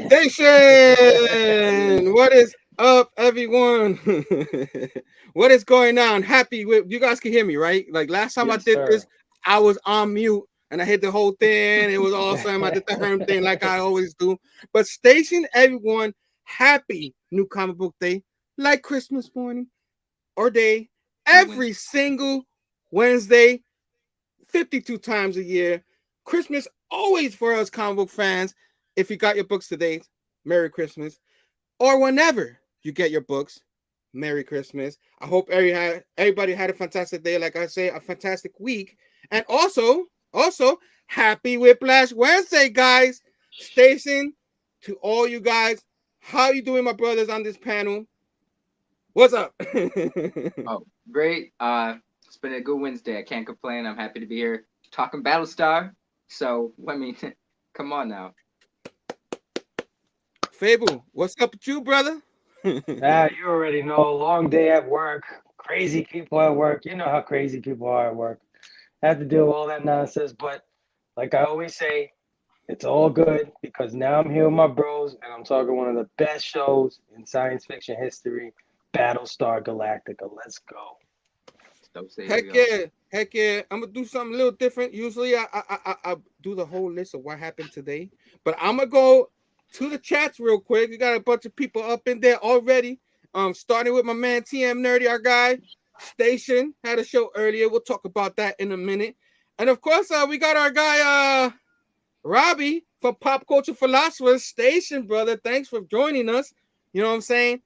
Station. What is up, everyone? What is going on? Happy with you guys can hear me, right? Like last time I Yes, did this, sir. I was on mute and I hit the whole thing. It was awesome. I did the Herm thing like I always do. But station everyone, happy new comic book day, like Christmas morning or day, every single Wednesday, 52 times a year. Christmas always for us comic book fans. If you got your books today, Merry Christmas. Or whenever you get your books, Merry Christmas. I hope everybody had a fantastic day. Like I say, a fantastic week. And also, happy Whiplash Wednesday, guys. Station, to all you guys, how you doing, my brothers, on this panel? What's up? Oh, great. It's been a good Wednesday. I can't complain. I'm happy to be here talking Battlestar. So, I mean, come on now. Phable, what's up with you, brother? You already know. Long day at work. Crazy people at work. You know how crazy people are at work. Have to deal with all that nonsense. But like I always say, it's all good because now I'm here with my bros and I'm talking one of the best shows in science fiction history, Battlestar Galactica. Let's go. Don't say here Heck we go. yeah, heck yeah. I'm gonna do something a little different. Usually, I do the whole list of what happened today, but I'm gonna go to the chats real quick. We got a bunch of people up in there already. Starting with my man TM Nerdy, our guy. Station had a show earlier. We'll talk about that in a minute. And of course, we got our guy Robbie from Pop Culture Philosophers Station, brother. Thanks for joining us. You know what I'm saying?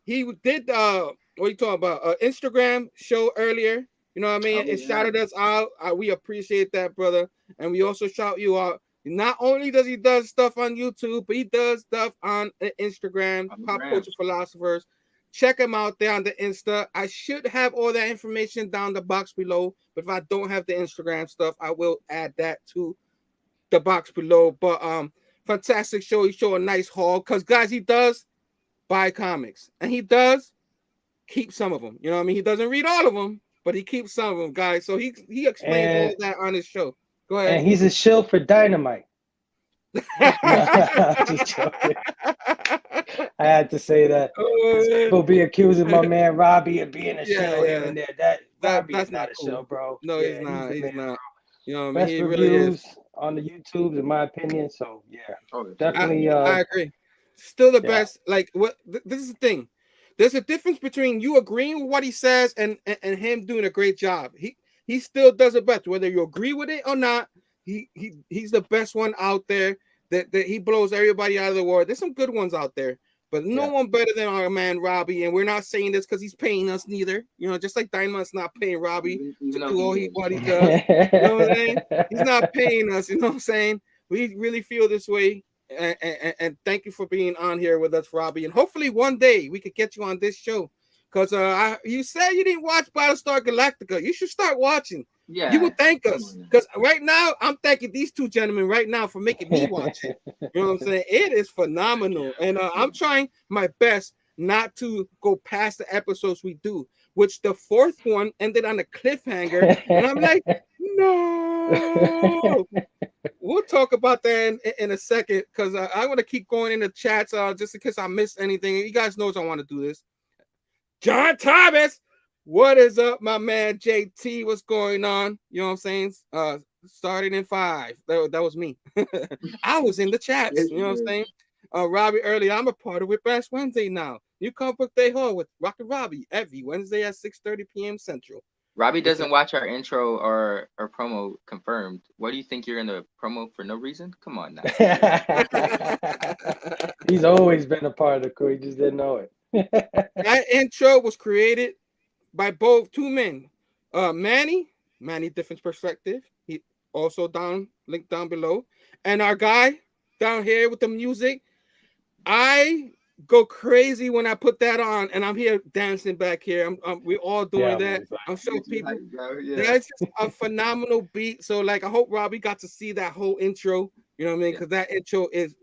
He did what are you talking about? Instagram show earlier. You know what I mean? Oh, It yeah. shouted us out. We appreciate that, brother. And we also shout you out. Not only does he does stuff on YouTube, but he does stuff on Instagram, On the Pop gram. Culture Philosophers. Check him out there on the Insta. I should have all that information down the box below, but if I don't have the Instagram stuff, I will add that to the box below. But fantastic show. He showed a nice haul because guys, he does buy comics and he does keep some of them. You know what I mean? He doesn't read all of them, but he keeps some of them, guys. So he explains all And that on his show. Go and ahead. he's a shill for Dynamite. No, just joking. I had to say that because Oh, people be accusing my man Robbie of being a yeah, shill here yeah. and there. That Robbie is That's not not a cool. shill, bro. No, he's Yeah, he's not. the He's man, not. bro. You know what I mean? Best He really is. reviews on the YouTubes, in my opinion. So yeah, Oh, absolutely. I, definitely. I agree. Still the Yeah, best. Like what? This is the thing. There's a difference between you agreeing with what he says and him doing a great job. He still does it best, whether you agree with it or not. He's the best one out there. That he blows everybody out of the water. There's some good ones out there, but no yeah. one better than our man Robbie. And we're not saying this because he's paying us neither. You know, just like Dynamite's not paying Robbie Even to though do he all is. what he does. You know what I'm saying? He's not paying us. You know what I'm saying? We really feel this way and thank you for being on here with us, Robbie. And hopefully one day we could get you on this show. Because you said you didn't watch Battlestar Galactica. You should start watching. You Yeah. will thank Come us. on now. Because right now, I'm thanking these two gentlemen right now for making me watch it. You know what I'm saying? It is phenomenal. And I'm trying my best not to go past the episodes we do, which the fourth one ended on a cliffhanger. And I'm like, no. We'll talk about that in a second because I want to keep going in the chats just in case I missed anything. You guys knows I want to do this. John Thomas, what is up, my man JT? What's going on? You know what I'm saying? Starting in 5. That was me. I was in the chats. Yes, You you know what I'm did. saying? Robbie earlier, I'm a part of Whiplash Wednesday now. New Comic Book Day Hall with Rocket Robbie every Wednesday at 6:30 p.m. Central. Robbie It's doesn't watch our intro or promo confirmed. What do you think you're in the promo for no reason? Come on now. He's always been a part of the crew. He just didn't know it. that intro was created by both two men. Manny Difference Perspective. He also down linked down below. And our guy down here with the music. I go crazy when I put that on and I'm here dancing back here. We're all doing Yeah, that. man. I'm You sure too people hype, bro. Yeah. that's just a phenomenal beat. So like I hope Robbie got to see that whole intro. You know what I mean? Yeah. Because that intro is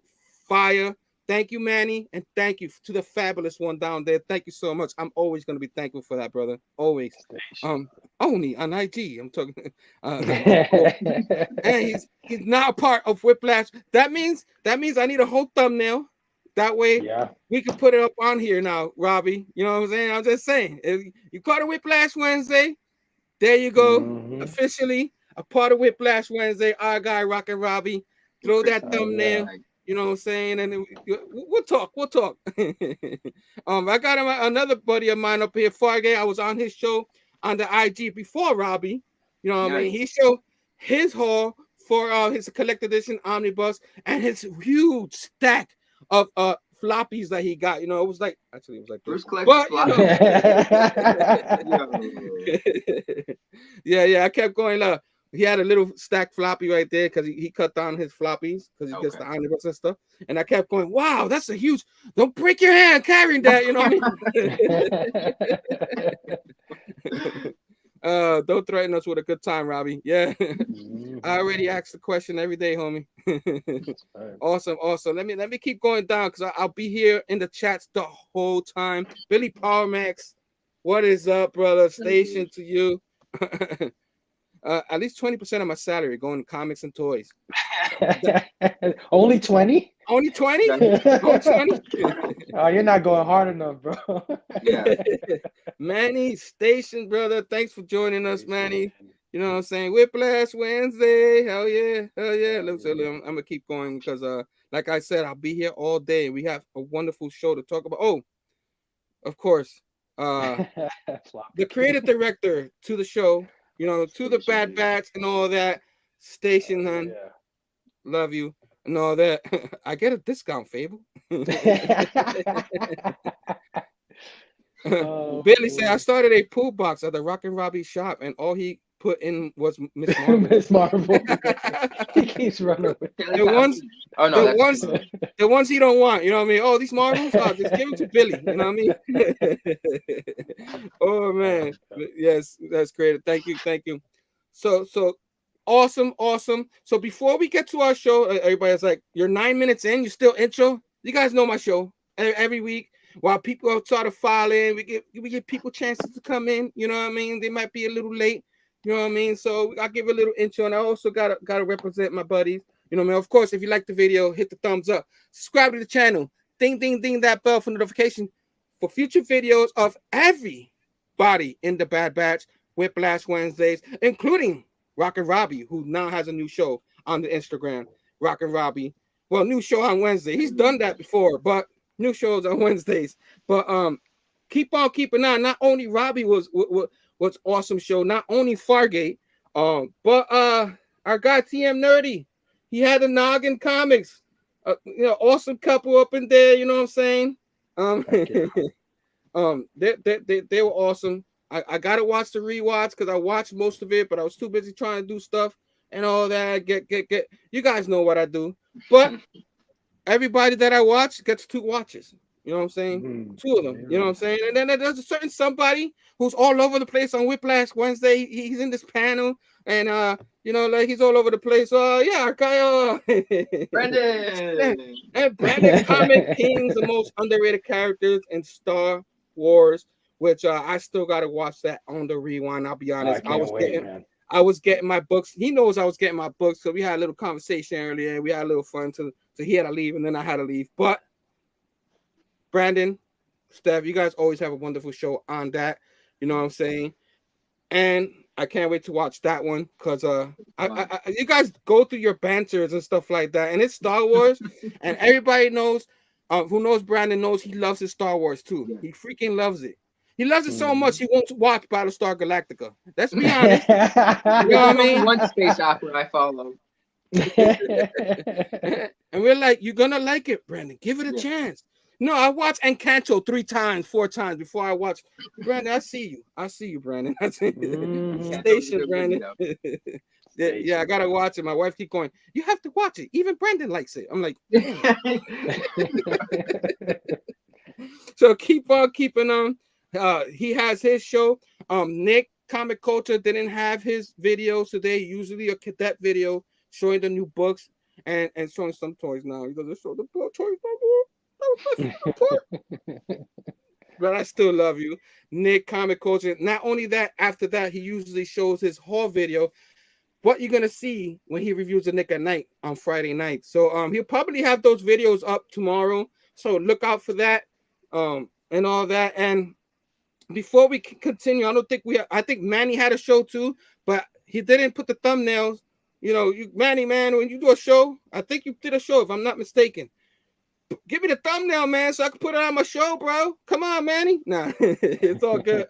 fire. Thank you, Manny, and thank you to the fabulous one down there. Thank you so much. I'm always gonna be thankful for that, brother. Always. Only on IG. I'm talking. And he's now part of Whiplash. That means I need a whole thumbnail. That way, we can put it up on here now, Robbie. You know what I'm saying? I'm just saying. If you caught a Whiplash Wednesday, there you go. Officially a part of Whiplash Wednesday. Our guy, Rockin' Robbie. Throw that thumbnail. You know what I'm saying? And we'll talk. We'll talk. I got another buddy of mine up here, Fargate. I was on his show on the IG before Robbie. You know what I mean? He showed his haul for his collector edition omnibus and his huge stack of floppies that he got. You know, it was like Bruce this. But you know, yeah. I kept going. He had a little stacked floppy right there because he cut down his floppies because he gets the omnibus and stuff. And I kept going, wow, that's a huge. Don't break your hand carrying that. You know what I mean? Don't threaten us with a good time, Robbie. Yeah. I already asked the question every day, homie. Awesome. Let me keep going down because I'll be here in the chats the whole time. Billy Power Max, what is up, brother? Station to you. At least 20% of my salary going to comics and toys. Only 20? Only 20? Only 20? Oh, you're not going hard enough, bro. Yeah. Manny, Station, brother. Thanks for joining us, Manny. You know what I'm saying? Whiplash Wednesday. Hell yeah. Look, I'm going to keep going because, like I said, I'll be here all day. We have a wonderful show to talk about. Oh, of course. The creative director to the show. You know, to the Bad Batch and all that. Station, hun. Love you and all that. I get a discount, Phable. Billy said, I started a pool box at the Rockin' Robbie shop, and all he put in was Miss Marvel. Miss Marvel. He keeps running with the ones he don't want. You know what I mean? Oh, these Marvels? Oh, just give them to Billy. You know what I mean? Oh, man. Yes, that's great. Thank you. So awesome. So before we get to our show, everybody's like, you're 9 minutes in, you still intro? You guys know my show every week. While people try to file in, we give people chances to come in. You know what I mean? They might be a little late. You know what I mean? So I give a little intro, and I also gotta represent my buddies. You know what I mean? Of course, if you like the video, hit the thumbs up. Subscribe to the channel. Ding that bell for notification for future videos of everybody in the Bad Batch Whiplash Wednesdays, including Rockin' Robbie, who now has a new show on the Instagram. Rockin' Robbie. Well, new show on Wednesday. He's done that before, but new shows on Wednesdays. But keep on keeping on. Not only Robbie was awesome show, not only Fargate, but our guy TM Nerdy. He had the Noggin Comics. Awesome couple up in there, you know what I'm saying? They were awesome. I gotta watch the rewatch because I watched most of it, but I was too busy trying to do stuff and all that. Get you guys know what I do. But everybody that I watch gets 2 watches. You know what I'm saying? 2 of them. You know what I'm saying? And then there's a certain somebody who's all over the place on Whiplash Wednesday. He's in this panel, and like he's all over the place. Yeah, okay, Brandon. And Brandon ComicKings, the most underrated characters in Star Wars, which I still gotta watch that on the rewind. I'll be honest. I was getting my books. He knows I was getting my books, so we had a little conversation earlier, and we had a little fun. So he had to leave, and then I had to leave. But Brandon, Stef, you guys always have a wonderful show on that. You know what I'm saying? And I can't wait to watch that one because you guys go through your banters and stuff like that, and it's Star Wars, and everybody knows who knows Brandon knows he loves his Star Wars too. Yeah. He freaking loves it. He loves it so much he won't watch Battlestar Galactica. Let's be honest. You know what I mean? One space opera I follow. And we're like, you're gonna like it, Brandon. Give it a chance. No, I watched Encanto 3 times, 4 times before I watched. Brandon, I see you, Brandon. Station, Brandon. Yeah, I gotta watch it. My wife keep going, you have to watch it. Even Brandon likes it. I'm like, so keep on keeping on. He has his show. Nick Comic Culture didn't have his video today. Usually a cadet video showing the new books and showing some toys now. He doesn't show the toys no more. That was my part. But I still love you, Nick. Comic Culture. Not only that, after that, he usually shows his haul video. What you're gonna see when he reviews the Nick at night on Friday night. So he'll probably have those videos up tomorrow. So look out for that. And all that. And before we continue, I don't think I think Manny had a show too, but he didn't put the thumbnails. You know, Manny, man, when you do a show, I think you did a show, if I'm not mistaken. Give me the thumbnail, man, so I can put it on my show, bro. Come on, Manny. Nah, it's all good.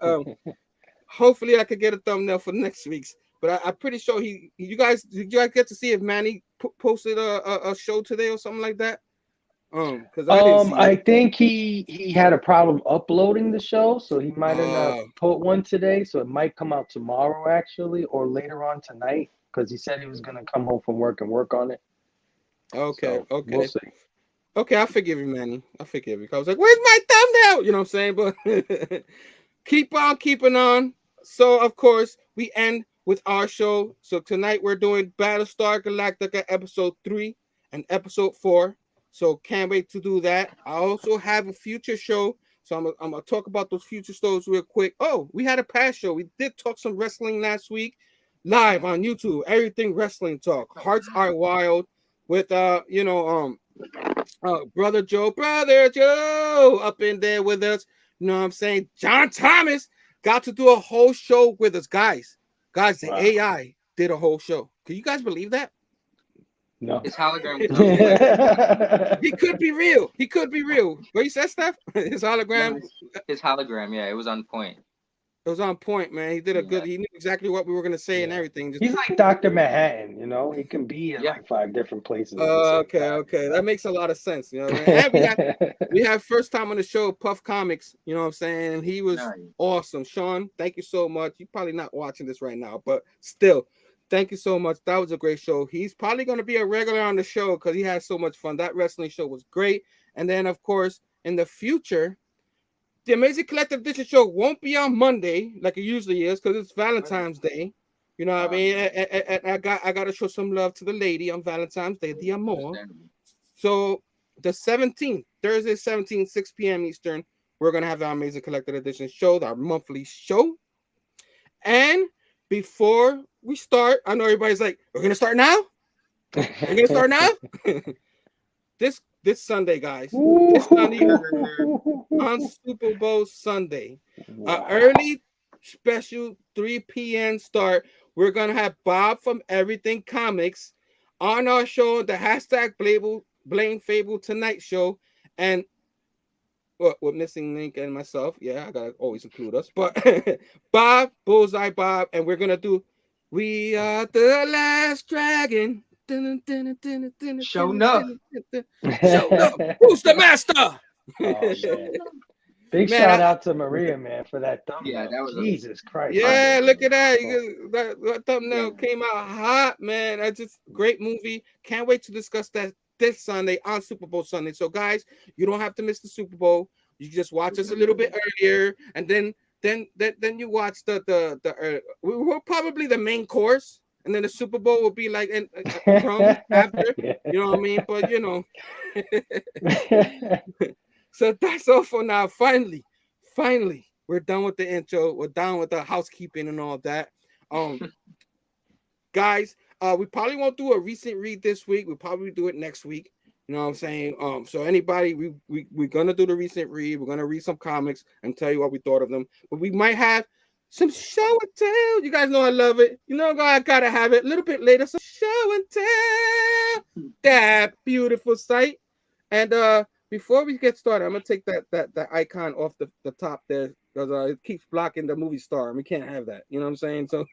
Hopefully I could get a thumbnail for next week's. But I'm pretty sure did you guys get to see if Manny posted a show today or something like that? Because I didn't see I it. think he had a problem uploading the show, so he might have not put one today. So it might come out tomorrow, actually, or later on tonight, because he said he was gonna come home from work and work on it. Okay, So okay. we'll see. Okay, I forgive you, Manny. I forgive you. I was like, where's my thumbnail? You know what I'm saying? But keep on keeping on. So, of course, we end with our show. So tonight we're doing Battlestar Galactica episode 3 and episode 4. So can't wait to do that. I also have a future show. So I'm gonna talk about those future shows real quick. Oh, we had a past show. We did talk some wrestling last week, live on YouTube. Everything wrestling talk. Hearts Are Wild with brother Joe up in there with us. You know what I'm saying? John Thomas got to do a whole show with us, guys. Guys, the Wow. AI did a whole show. Can you guys believe that? No. His hologram was on point. He could be real. He could be real. What you said, Stef? His hologram. His hologram, yeah, it was on point. It was on point, man. He did a good. He knew exactly what we were gonna say and everything. He's like Dr. Manhattan, you know. He can be in like 5 different places. Okay. That makes a lot of sense. You know what I mean? And we have first time on the show, Puff Comics. You know what I'm saying? And he was awesome. Sean, thank you so much. You're probably not watching this right now, but still, thank you so much. That was a great show. He's probably gonna be a regular on the show because he had so much fun. That wrestling show was great. And then, of course, in the future, the Amazing Collective Edition show won't be on Monday like it usually is because it's Valentine's Day. You know what I mean? And I got to show some love to the lady on Valentine's Day, the amor. So the 17th, Thursday 17th, 6 p.m. Eastern, we're going to have our Amazing Collective Edition show, our monthly show. And before we start, I know everybody's like, we're going to start now? We're going to start now? This Sunday, guys. This Sunday on Super Bowl Sunday. Early special 3 p.m. start. We're going to have Bob from Everything Comics on our show, the hashtag Blame Phable Tonight show. And with Missing Link and myself. Yeah, I got to always include us. But Bob, Bullseye Bob, and we're going to do We Are the Last Dragon. Show enough. Who's the master? Big shout out to Maria, man, for that thumbnail. Yeah, that was Jesus Christ. Yeah, look at that. That thumbnail came out hot, man. That's just great movie. Can't wait to discuss that this Sunday on Super Bowl Sunday. So, guys, you don't have to miss the Super Bowl. You just watch us a little bit earlier, and then you watch we're probably the main course. And then the Super Bowl will be like after, you know what I mean? But you know, so that's all for now. Finally, we're done with the intro. We're done with the housekeeping and all that. Guys, we probably won't do a recent read this week. We'll probably do it next week. You know what I'm saying? So anybody, we're gonna do the recent read. We're gonna read some comics and tell you what we thought of them. But we might have some show and tell. You guys know I love it. You know I gotta have it a little bit later. Some show and tell. That beautiful sight. And before we get started, I'm gonna take that icon off the top there because it keeps blocking the movie star, and we can't have that. You know what I'm saying? So,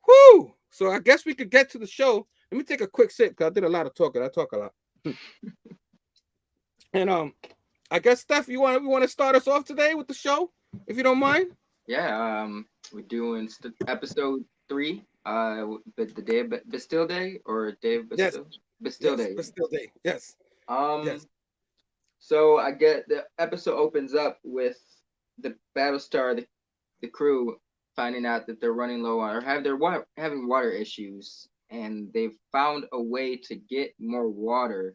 whoo. So I guess we could get to the show. Let me take a quick sip because I did a lot of talking. I talk a lot. And I guess Stef, we want to start us off today with the show, if you don't mind. Yeah, we're doing episode 3. But the day of Bastille Day or day of Bastille? Yes. Bastille Day. Bastille Day. Yes. Yes. So I get the episode opens up with the Battlestar, the crew finding out that they're running low on or having water issues, and they've found a way to get more water,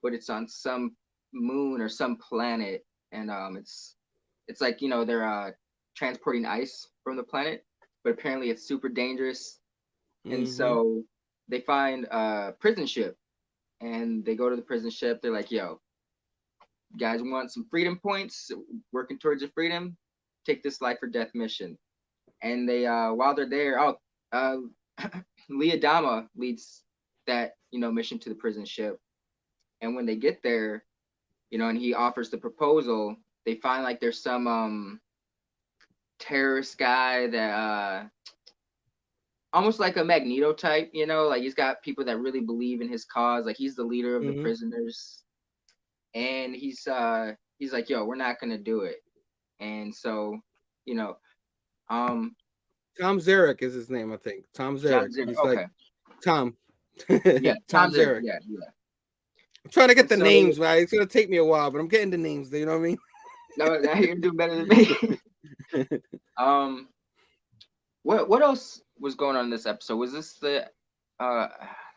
but it's on some moon or some planet, and it's like they're transporting ice from the planet, but apparently it's super dangerous, and Mm-hmm. so they find a prison ship, and they go to the prison ship. They're like, "Yo, you guys want some freedom points? Working towards your freedom? Take this life or death mission." And they while they're there, uh, Lee Adama leads that mission to the prison ship, and when they get there, and he offers the proposal, they find like there's some terrorist guy that almost like a Magneto type, like he's got people that really believe in his cause, like he's the leader of the Mm-hmm. prisoners, and he's like, "Yo, we're not gonna do it." And so, you know, um, Tom Zarek is his name, I think. Tom John Zarek. Zimmer, He's like okay, Tom. yeah, Tom Tom's there, Zarek. yeah, yeah. I'm trying to get And the so, names right. It's gonna take me a while, but I'm getting the names. You know what I mean? no, now you're doing better than me. um, what else was going on in this episode? Was this the uh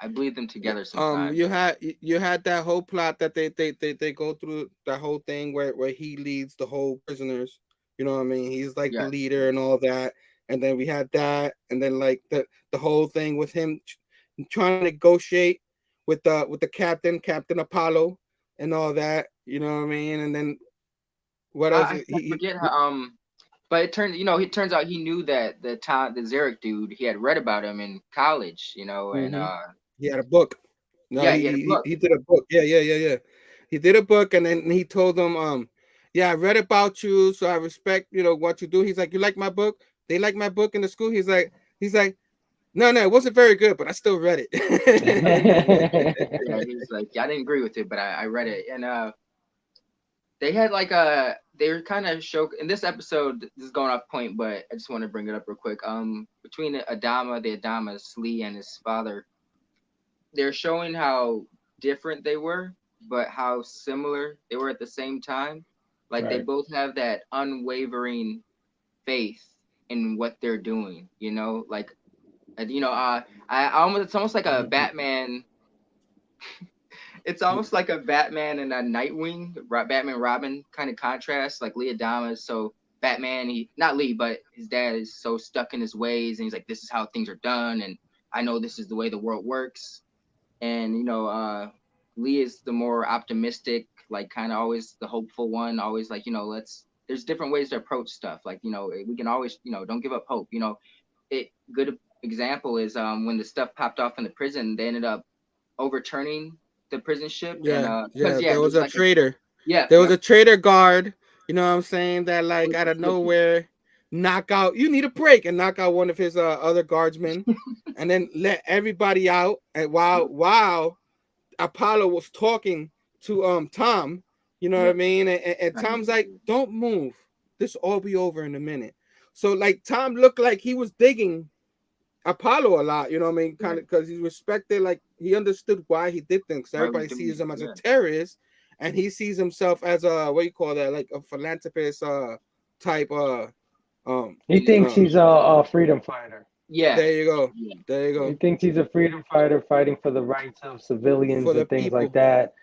I believe them together sometime. You had that whole plot that they go through that whole thing where he leads the whole prisoners. You know what I mean? He's like the Yeah. leader and all that. And then we had that, and then like the whole thing with him trying to negotiate with the Captain Apollo and all that. You know what I mean? And then what else? I forget how but it turns out he knew that the Zarek dude, he had read about him in college, and Mhm. He had a book. No, yeah, he, he had a he book. he did a book. Yeah. He did a book, and then he told them, yeah, I read about you, so I respect, what you do. He's like, you like my book? They like my book in the school. He's like, no, it wasn't very good, but I still read Yeah, he's like, yeah, I didn't agree with it, but I read it. And they had like they were kind of show in this episode, this is going off point, but I just want to bring it up real quick. Between the Adamas, Lee and his father, they're showing how different they were, but how similar they were at the same time. Like they Right. both have that unwavering faith in what they're doing. Like I almost it's almost like a Batman. It's almost like a Batman and a Nightwing, Batman Robin kind of contrast. Like Lee Adama is so Batman, he not Lee, but his dad is so stuck in his ways, and he's like, "This is how things are done, and I know this is the way the world works." And Lee is the more optimistic, like kind of always the hopeful one, always like let's. There's different ways to approach stuff. Like we can always don't give up hope. It good example is when the stuff popped off in the prison, they ended up overturning the prison ship, and because yeah. There there was was a like a traitor. yeah, There was yep, a traitor guard. You know what I'm saying? That it like was out of suspicious. nowhere knock out. You need a break and knock out one of his other guardsmen, and then let everybody out. And while Apollo was talking to Tom, you know what I Yep, mean? And trying to Tom's get like, "Don't move. This will all be over in a minute." So like Tom looked like he was digging Apollo a lot, you know what I mean? Kind right, of because he respected, like he understood why he did things. why was Everybody doing sees it, him as a yeah, terrorist, and he sees himself as a what do you call that, like a philanthropist type He thinks uh. he's a freedom fighter. yeah, There you go. yeah, There you He go. thinks he's a freedom fighter fighting for the rights of For civilians the and things like people. that.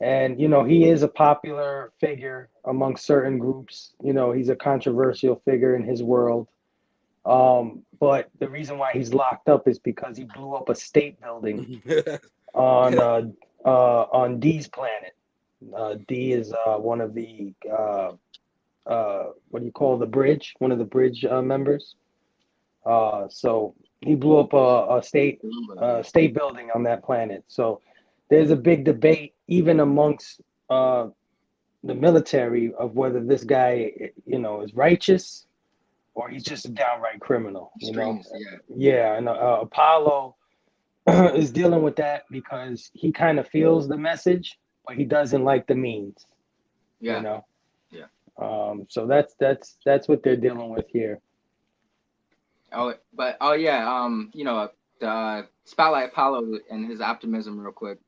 And, he is a popular figure among certain groups. He's a controversial figure in his world. But the reason why he's locked up is because he blew up a state building on D's planet. D is one of the what do you call the bridge? One of the bridge members. So he blew up a state building on that planet. So there's a big debate even amongst the military of whether this guy, is righteous or he's just a downright criminal. extremist, yeah, Yeah, and Apollo is dealing with that because he kind of feels the message, but he doesn't like the means. You yeah, know, yeah. so that's what they're dealing with here. Oh yeah, the spotlight Apollo and his optimism, real quick.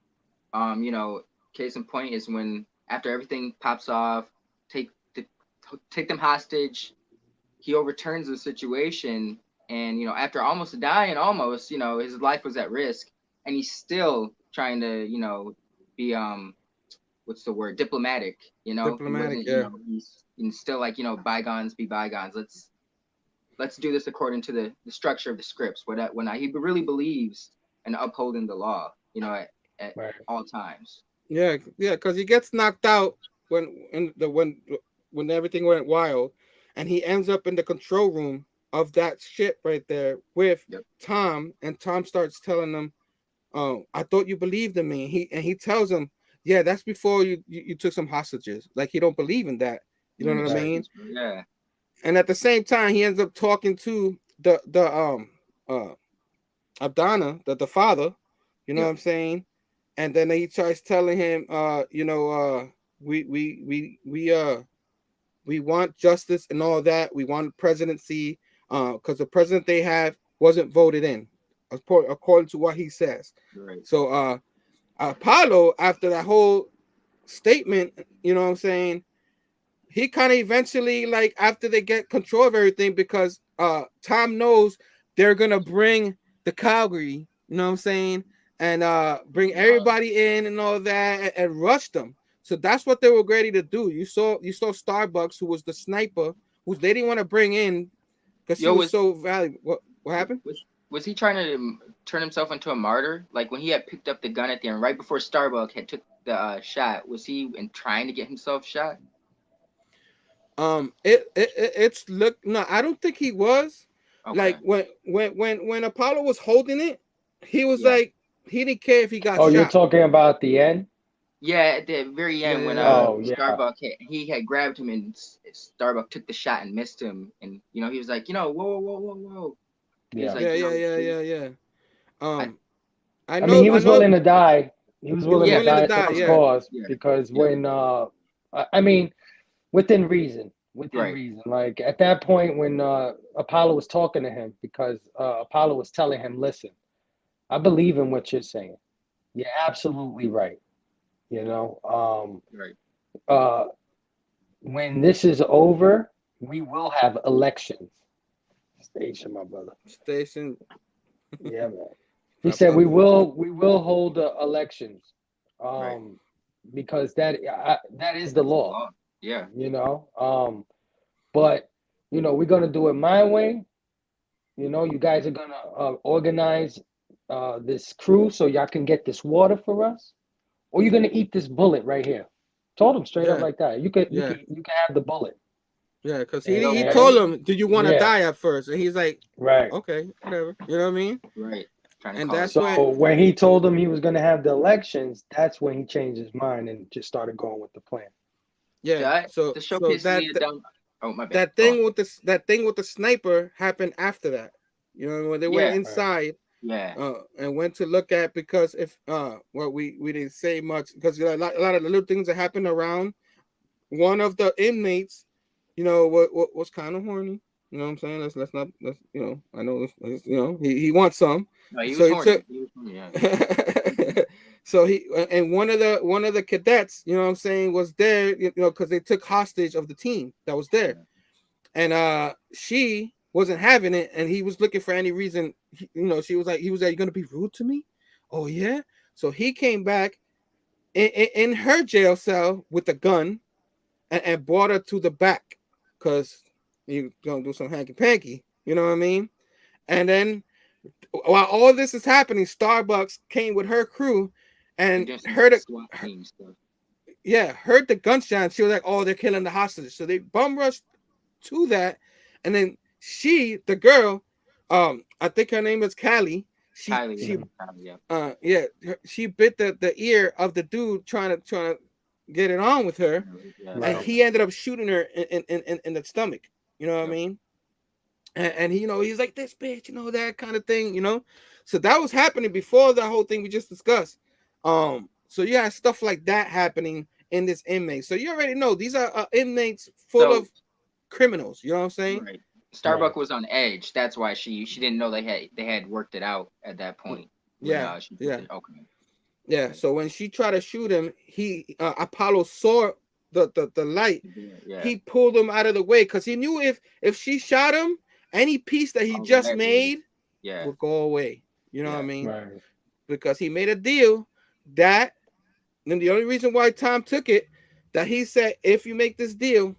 Case in point is when after everything pops off, take the take them hostage. He overturns the situation, and after almost dying, his life was at risk, and he's still trying to be what's the word, diplomatic. He Diplomatic, wasn't, yeah. he's still like, bygones be bygones. Let's do this according to the structure of the scripts. When he really believes in upholding the law, at Right. all times. Yeah, because he gets knocked out when everything went wild, and he ends up in the control room of that ship right there with Yep. Tom, and Tom starts telling him, "Oh, I thought you believed in me." He tells him, "Yeah, that's before you took some hostages." Like he don't believe in that. You know what I mean? Yeah. And at the same time, he ends up talking to the Abdana, the father. You know Yep. what I'm saying? And then he tries telling him, we want justice and all that. We want presidency, because the president they have wasn't voted in, according to what he says. Right. So Apollo, after that whole statement, you know what I'm saying, he kind of eventually, like, after they get control of everything, because Tom knows they're gonna bring the Calgary, you know what I'm saying, and bring everybody in and all that, and rush them. So that's what they were ready to do. You saw Starbucks, who was the sniper, who they didn't want to bring in because she was so valuable. What happened? Was he trying to turn himself into a martyr? Like when he had picked up the gun at the end, right before Starbuck had took the shot, was he trying to get himself shot? It's look, no, I don't think he was. Okay. Like when Apollo was holding it, he was like, he didn't care if he got shot. You're talking about the end? Yeah, at the very end, when Starbuck he had grabbed him, and Starbuck took the shot and missed him, and he was like, whoa. Yeah. Like, yeah. I mean, he was willing to die. He was willing to die for his cause, because when I mean, within reason. Like at that point when Apollo was talking to him, because Apollo was telling him, "Listen, I believe in what you're saying. You're absolutely right. Right. When this is over, we will have elections." Station, my brother. Station. Yeah, man. He said we will hold elections, because that is the law. Yeah. But we're gonna do it my way. You guys are gonna organize this crew so y'all can get this water for us, or you're gonna eat this bullet right here. Told him straight up like that. You can have the bullet. Yeah, because he told him, "Do you want to die at first?" And he's like, "Right, okay, whatever." You know what I mean? Right. And that's when he told him he was going to have the elections, that's when he changed his mind and just started going with the plan. Yeah. So that thing with the sniper happened after that. When they went inside. Yeah. And went to look at, because if we didn't say much, because a lot of the little things that happened around. One of the inmates, what was kind of horny. You know what I'm saying? Let's not. I know. He wants some. No, he was horny. Yeah. So and one of the cadets, you know what I'm saying, was there, because they took hostage of the team that was there, and she wasn't having it, and he was looking for any reason. She was like, "You gonna be rude to me?" Oh yeah. So he came back in her jail cell with a gun, and brought her to the back, because you gonna do some hanky panky. You know what I mean? And then while all this is happening, Starbucks came with her crew and heard the gunshot. She was like, "Oh, they're killing the hostages." So they bum rushed to that, and then the girl, I think her name is Callie. She bit the ear of the dude trying to get it on with her, and he ended up shooting her in the stomach. You know what I mean? And he's like, "This bitch," that kind of thing. So that was happening before the whole thing we just discussed. So you have stuff like that happening in this inmate. So you already know these are inmates full of criminals. You know what I'm saying? Right. Starbuck was on edge. That's why she didn't know they had worked it out at that point. Yeah. So when she tried to shoot him, Apollo saw the light. He pulled him out of the way, because he knew if she shot him any piece that he Oh, just that made yeah, will go away. You know what I yeah. mean? Right. Because he made a deal that, and the only reason why Tom took it, that he said, if you make this deal,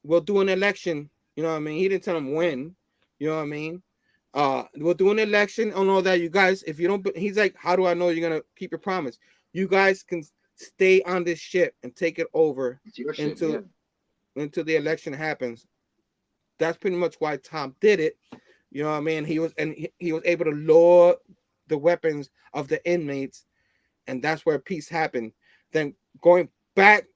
we'll do an election. You know what I mean? He didn't tell him when. You know what I mean? We'll do an election on all that. You guys, if you don't, he's like, how do I know you're gonna keep your promise? You guys can stay on this ship and take it over It's your ship, yeah. until the election happens. That's pretty much why Tom did it. You know what I mean? He was able to lower the weapons of the inmates, and that's where peace happened. Then going back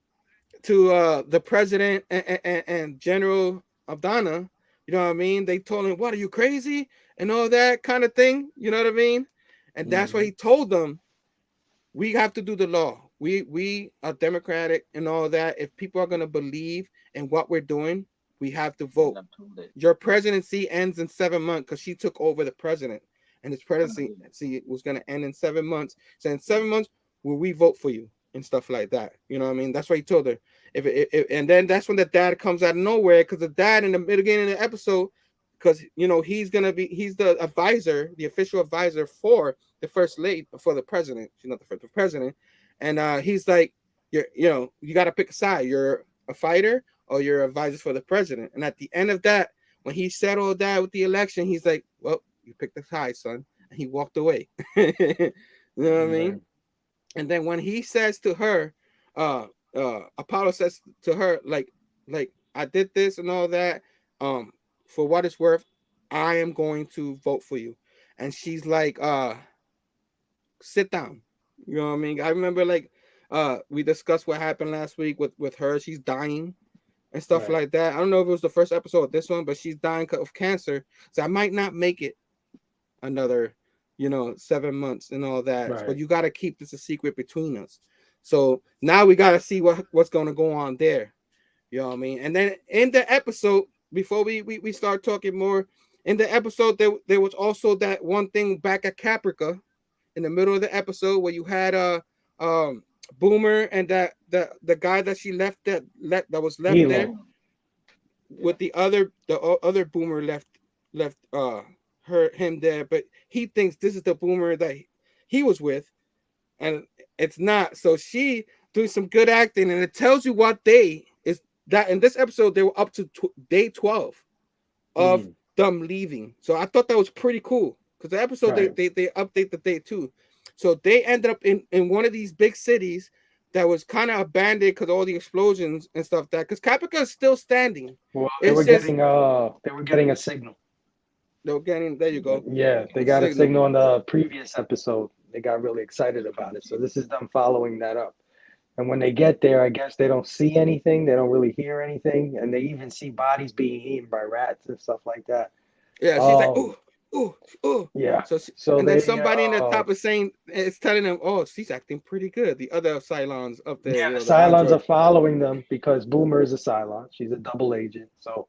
to the president and General Abdana, you know what I mean? They told him, "What, are you crazy?" and all that kind of thing. You know what I mean? And that's why he told them, "We have to do the law. We are democratic and all that. If people are gonna believe in what we're doing, we have to vote. I've told it. Your presidency ends in 7 months because she took over the president, and his presidency was gonna end in 7 months. So in 7 months, will we vote for you and stuff like that? You know what I mean? That's why he told her. And then that's when the dad comes out of nowhere, because the dad in the beginning of the episode, because you know he's the advisor, the official advisor for the first lady, for the president. She's not the president, and he's like, you got to pick a side. You're a fighter or you're advisor for the president. And at the end of that, when he settled that with the election, he's like, well, you picked the side, son, and he walked away. You know what I mean? And then when he says to her, Apollo says to her, like I did this and all that, for what it's worth, I am going to vote for you. And she's like, sit down. You know what I mean? I remember like we discussed what happened last week with her. She's dying and stuff Right. like that. I don't know if it was the first episode of this one, but she's dying of cancer. So I might not make it another 7 months and all that, but Right. you got to keep this a secret between us. So now we got to see what's going to go on there. You know what I mean? And then in the episode, before we start talking more, in the episode there was also that one thing back at Caprica in the middle of the episode where you had Boomer and that the guy that she left that was left there Hilo. with the other Boomer left him there, but he thinks this is the Boomer that he was with, and it's not. So she doing some good acting, and it tells you what day is that. In this episode, they were up to day 12 of them leaving. So I thought that was pretty cool, because the episode Right. they update the day too. So they ended up in one of these big cities that was kind of abandoned because all the explosions and stuff. That because Caprica is still standing. Well, they It's were just getting a signal. they're getting there. You go. Yeah, they The got a signal. signal in the previous episode. They got really excited about it. So this is them following that up. And when they get there, I guess they don't see anything. They don't really hear anything. And they even see bodies being eaten by rats and stuff like that. Yeah, she's like, ooh, ooh, ooh. Yeah. So So and then they somebody in the top is saying, it's telling them, oh, she's acting pretty good. The other Cylons up there, the the Cylons are android. following them because Boomer is a Cylon. She's a double agent. So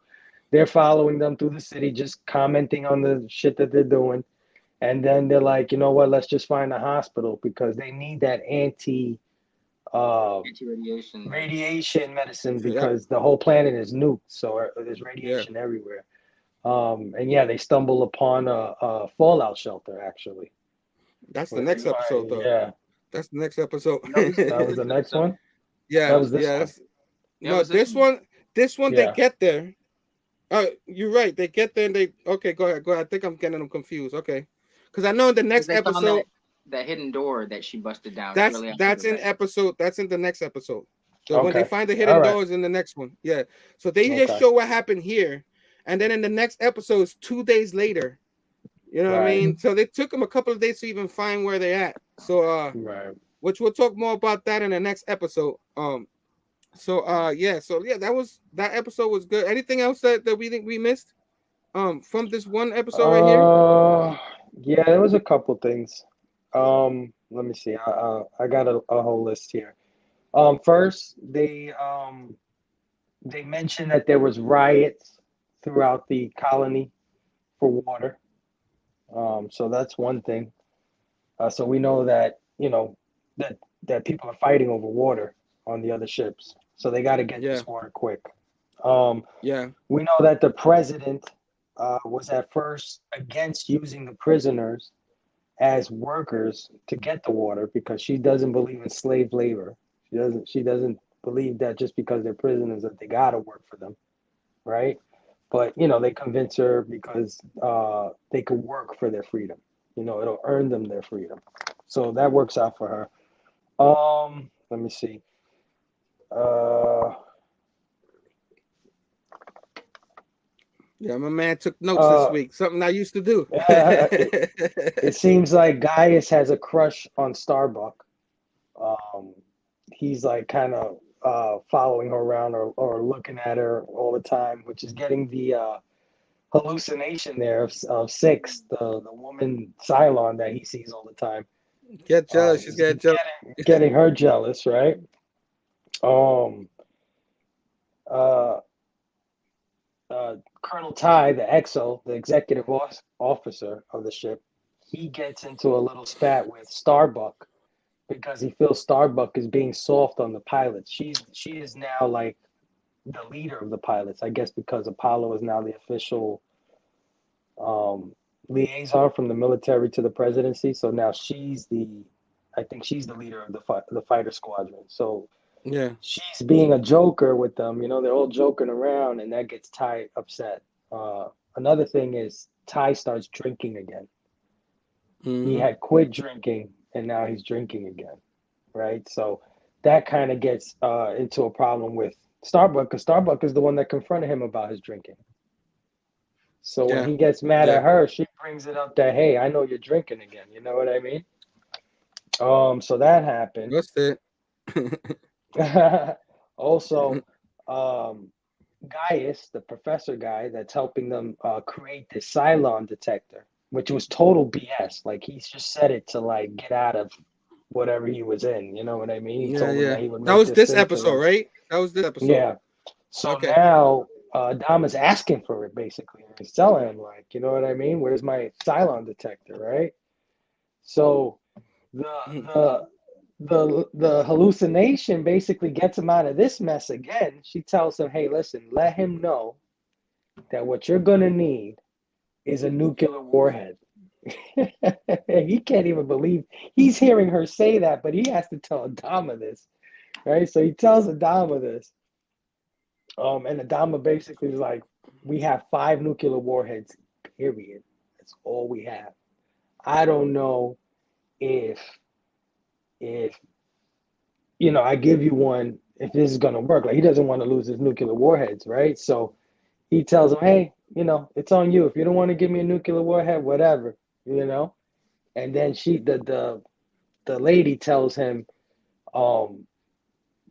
they're following them through the city, just commenting on the shit that they're doing. And then they're like, you know what? Let's just find a hospital because they need that Anti-radiation. radiation medicine So, yep. because the whole planet is nuked. So there's radiation everywhere. And yeah, they stumble upon a fallout shelter, actually. That's the next episode, though. Yeah. That's the next episode. That was the next one? Yeah. That was this one. No, this one Yeah. they get there. You're right. They get there and okay, go ahead. I think I'm getting them confused. Okay. Because I know in the next They found episode that hidden door that she busted down. that's shortly after that's the in event. episode. That's in the next episode. So when they Okay. find the hidden All right. doors in the next one. Yeah. So they just Okay. show what happened here. And then in the next episode, it's 2 days later. You know what I Right. mean? So they took them a couple of days to even find where they're at. So Right. which we'll talk more about that in the next episode. So that episode was good. Anything else that we think we missed from this one episode right here? Yeah, there was a couple things. Let me see. I got a whole list here. First, they mentioned that there was riots throughout the colony for water. So that's one thing. So we know that that people are fighting over water on the other ships. So they got to get this water quick. Yeah. We know that the president was at first against using the prisoners as workers to get the water because she doesn't believe in slave labor. She doesn't believe that just because they're prisoners that they gotta work for them, right? But they convince her because they could work for their freedom. It'll earn them their freedom. So that works out for her. Let me see. Uh, Yeah, my man took notes this week. Something I used to do. it seems like Gaius has a crush on Starbuck. He's like kind of following her around or looking at her all the time, which is getting the hallucination there of Six, the woman Cylon that he sees all the time. Get jealous. She's getting jealous. Getting her jealous, right? Uh, Colonel Ty, the EXO, the executive officer of the ship, he gets into a little spat with Starbuck because he feels Starbuck is being soft on the pilots. She is now like the leader of the pilots, I guess, because Apollo is now the official liaison from the military to the presidency. So now I think she's the leader of the fighter squadron. So Yeah. she's being a joker with them. They're all joking around, and that gets Ty upset. Another thing is Ty starts drinking again. Mm-hmm. He had quit drinking, and now he's drinking again, right? So that kind of gets into a problem with Starbuck, because Starbuck is the one that confronted him about his drinking. So when he gets mad at her, she brings it up that, hey, I know you're drinking again. You know what I mean? So that happened. What's that? Also, Gaius, the professor guy that's helping them create the Cylon detector, which was total BS. Like, he's just said it to like get out of whatever he was in. You know what I mean? He told him that he would make that was this thing episode, right? That was this episode. Yeah. So now Dama's asking for it, basically. He's telling him, like, you know what I mean? Where's my Cylon detector, right? So the hallucination basically gets him out of this mess again. She tells him, hey, listen, let him know that what you're going to need is a nuclear warhead. He can't even believe he's hearing her say that, but he has to tell Adama this, right? So he tells Adama this. And Adama basically is like, we have 5 nuclear warheads, period. That's all we have. I don't know if I give you one, if this is going to work. Like, he doesn't want to lose his nuclear warheads, right? So he tells him, hey, it's on you. If you don't want to give me a nuclear warhead, whatever, And then the lady tells him,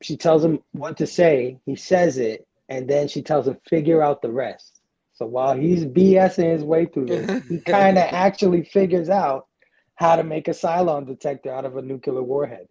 she tells him what to say. He says it, and then she tells him, figure out the rest. So while he's BSing his way through this, he kind of actually figures out how to make a Cylon detector out of a nuclear warhead,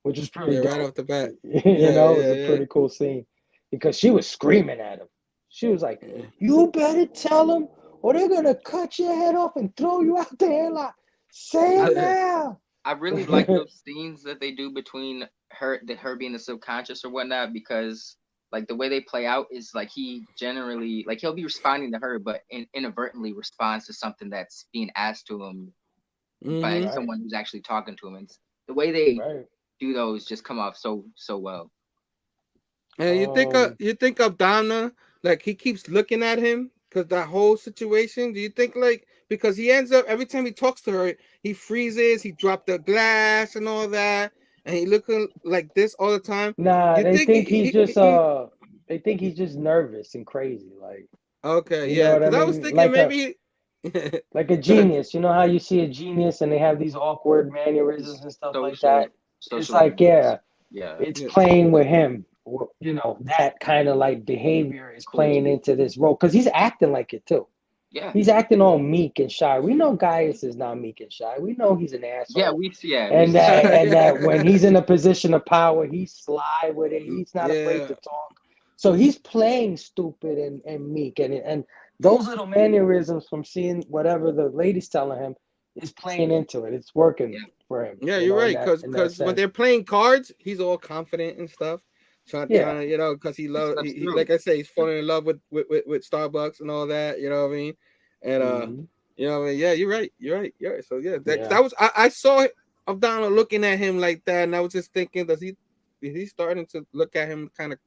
which is pretty dope. Right off the bat. It was a pretty cool scene because she was screaming at him. She was like, you better tell him or they're going to cut your head off and throw you out the airlock. Say it now. I really like those scenes that they do between her being the subconscious or whatnot, because like the way they play out is like he generally, like, he'll be responding to her, but inadvertently responds to something that's being asked to him by someone who's actually talking to him. And the way they do those just come off so well. And you think of Donna, like, he keeps looking at him because that whole situation. Do you think, like, because he ends up every time he talks to her, he freezes, he dropped the glass and all that, and he looking like this all the time? Nah, they think he's just nervous and crazy, like. Okay, yeah, because I was thinking like maybe like a genius. You know how you see a genius and they have these awkward mannerisms and stuff like that? It's like, it's playing with him. That kind of like behavior is playing into this role because he's acting like it too. Yeah, he's acting all meek and shy. We know Gaius is not meek and shy. We know he's an asshole. And that when he's in a position of power, he's sly with it. He's not afraid to talk. So he's playing stupid and meek, and those little mannerisms from seeing whatever the lady's telling him is playing into it. It's working for him. Yeah, you're right. Because when they're playing cards, he's all confident and stuff. trying Yeah. to, you know, because he loved, That's he true. like I say, he's falling in love with Starbucks and all that. You know what I mean? And Mhm. you know what I mean? Yeah, you're right. You're right. You're right. So yeah, Yeah. that was I saw it. I'm down looking at him like that, and I was just thinking, is he starting to look at him kind of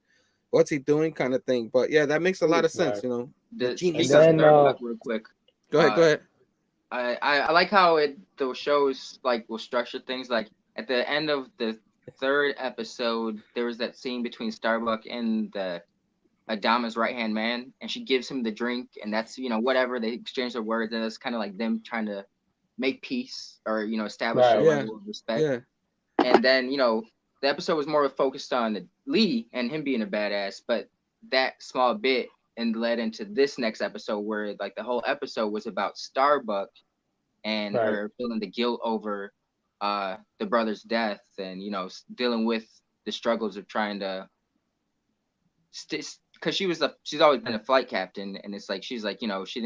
what's he doing kind of thing? But yeah, that makes a lot of sense. Right. You know, the And Speaking of genius. then Starbucks, real quick, Go ahead. Go uh, ahead. I like how the shows like will structure things. Like at the end of the third episode, there was that scene between Starbuck and the Adama's right hand man, and she gives him the drink, and that's whatever they exchange their words, and it's kind of like them trying to make peace or establish a right. Yeah. level of respect. Yeah. And then the episode was more focused on Lee and him being a badass, but that small bit and led into this next episode where like the whole episode was about Starbuck and Right. her feeling the guilt over the brother's death, and dealing with the struggles of trying to because she's always been a flight captain, and it's like she's like she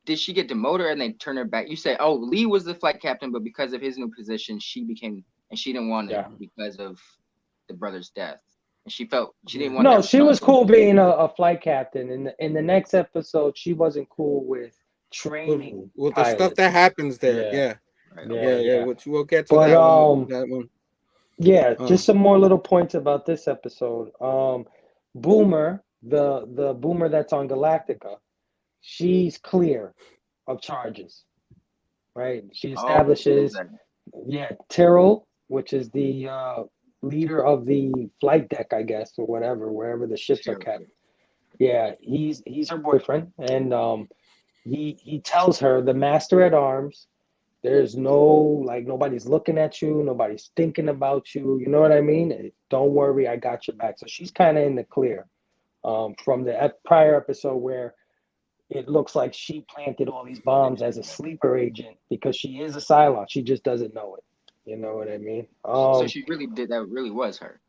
did she get demoted and they turn her back. You say, oh, Lee was the flight captain, but because of his new position she became, and she didn't want it Yeah. because of the brother's death, and she felt she didn't Yeah. want that No, she was cool responsibility. being a flight captain. In the next episode, she wasn't cool with training With the stuff that pilots. happens there. Yeah. Yeah. Right, Yeah. okay. Yeah. Yeah. Which we'll get to But that one. That one. yeah, Uh, just some more little points about this episode. Boomer, the boomer that's on Galactica, she's clear of charges, right? She Oh, establishes, yeah, Tyrrell, which is the leader of the flight deck, I guess, or whatever, wherever the ships are sure. kept. Yeah, he's her boyfriend, and he tells her, the master at arms, there's nobody's looking at you, nobody's thinking about you. You know what I mean? Don't worry, I got your back. So she's kind of in the clear from the prior episode where it looks like she planted all these bombs as a sleeper agent because she is a Cylon. She just doesn't know it. You know what I mean? So she really did that. Really was her.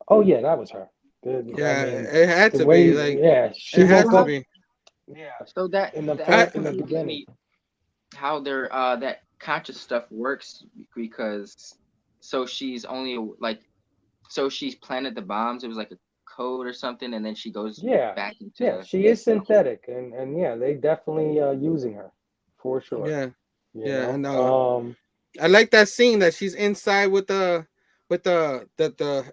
Oh yeah, that was her. I yeah. mean, It had the to way, be like yeah, she it has woke to up. be. Yeah, So that in the that in the confuses beginning. me how their that conscious stuff works, because so she's only like so she's planted the bombs. It was like a code or something, and then she goes Yeah, back yeah, into she is the whole. synthetic, and yeah, they definitely using her for sure. Yeah. You Yeah. And know, I like that scene that she's inside with the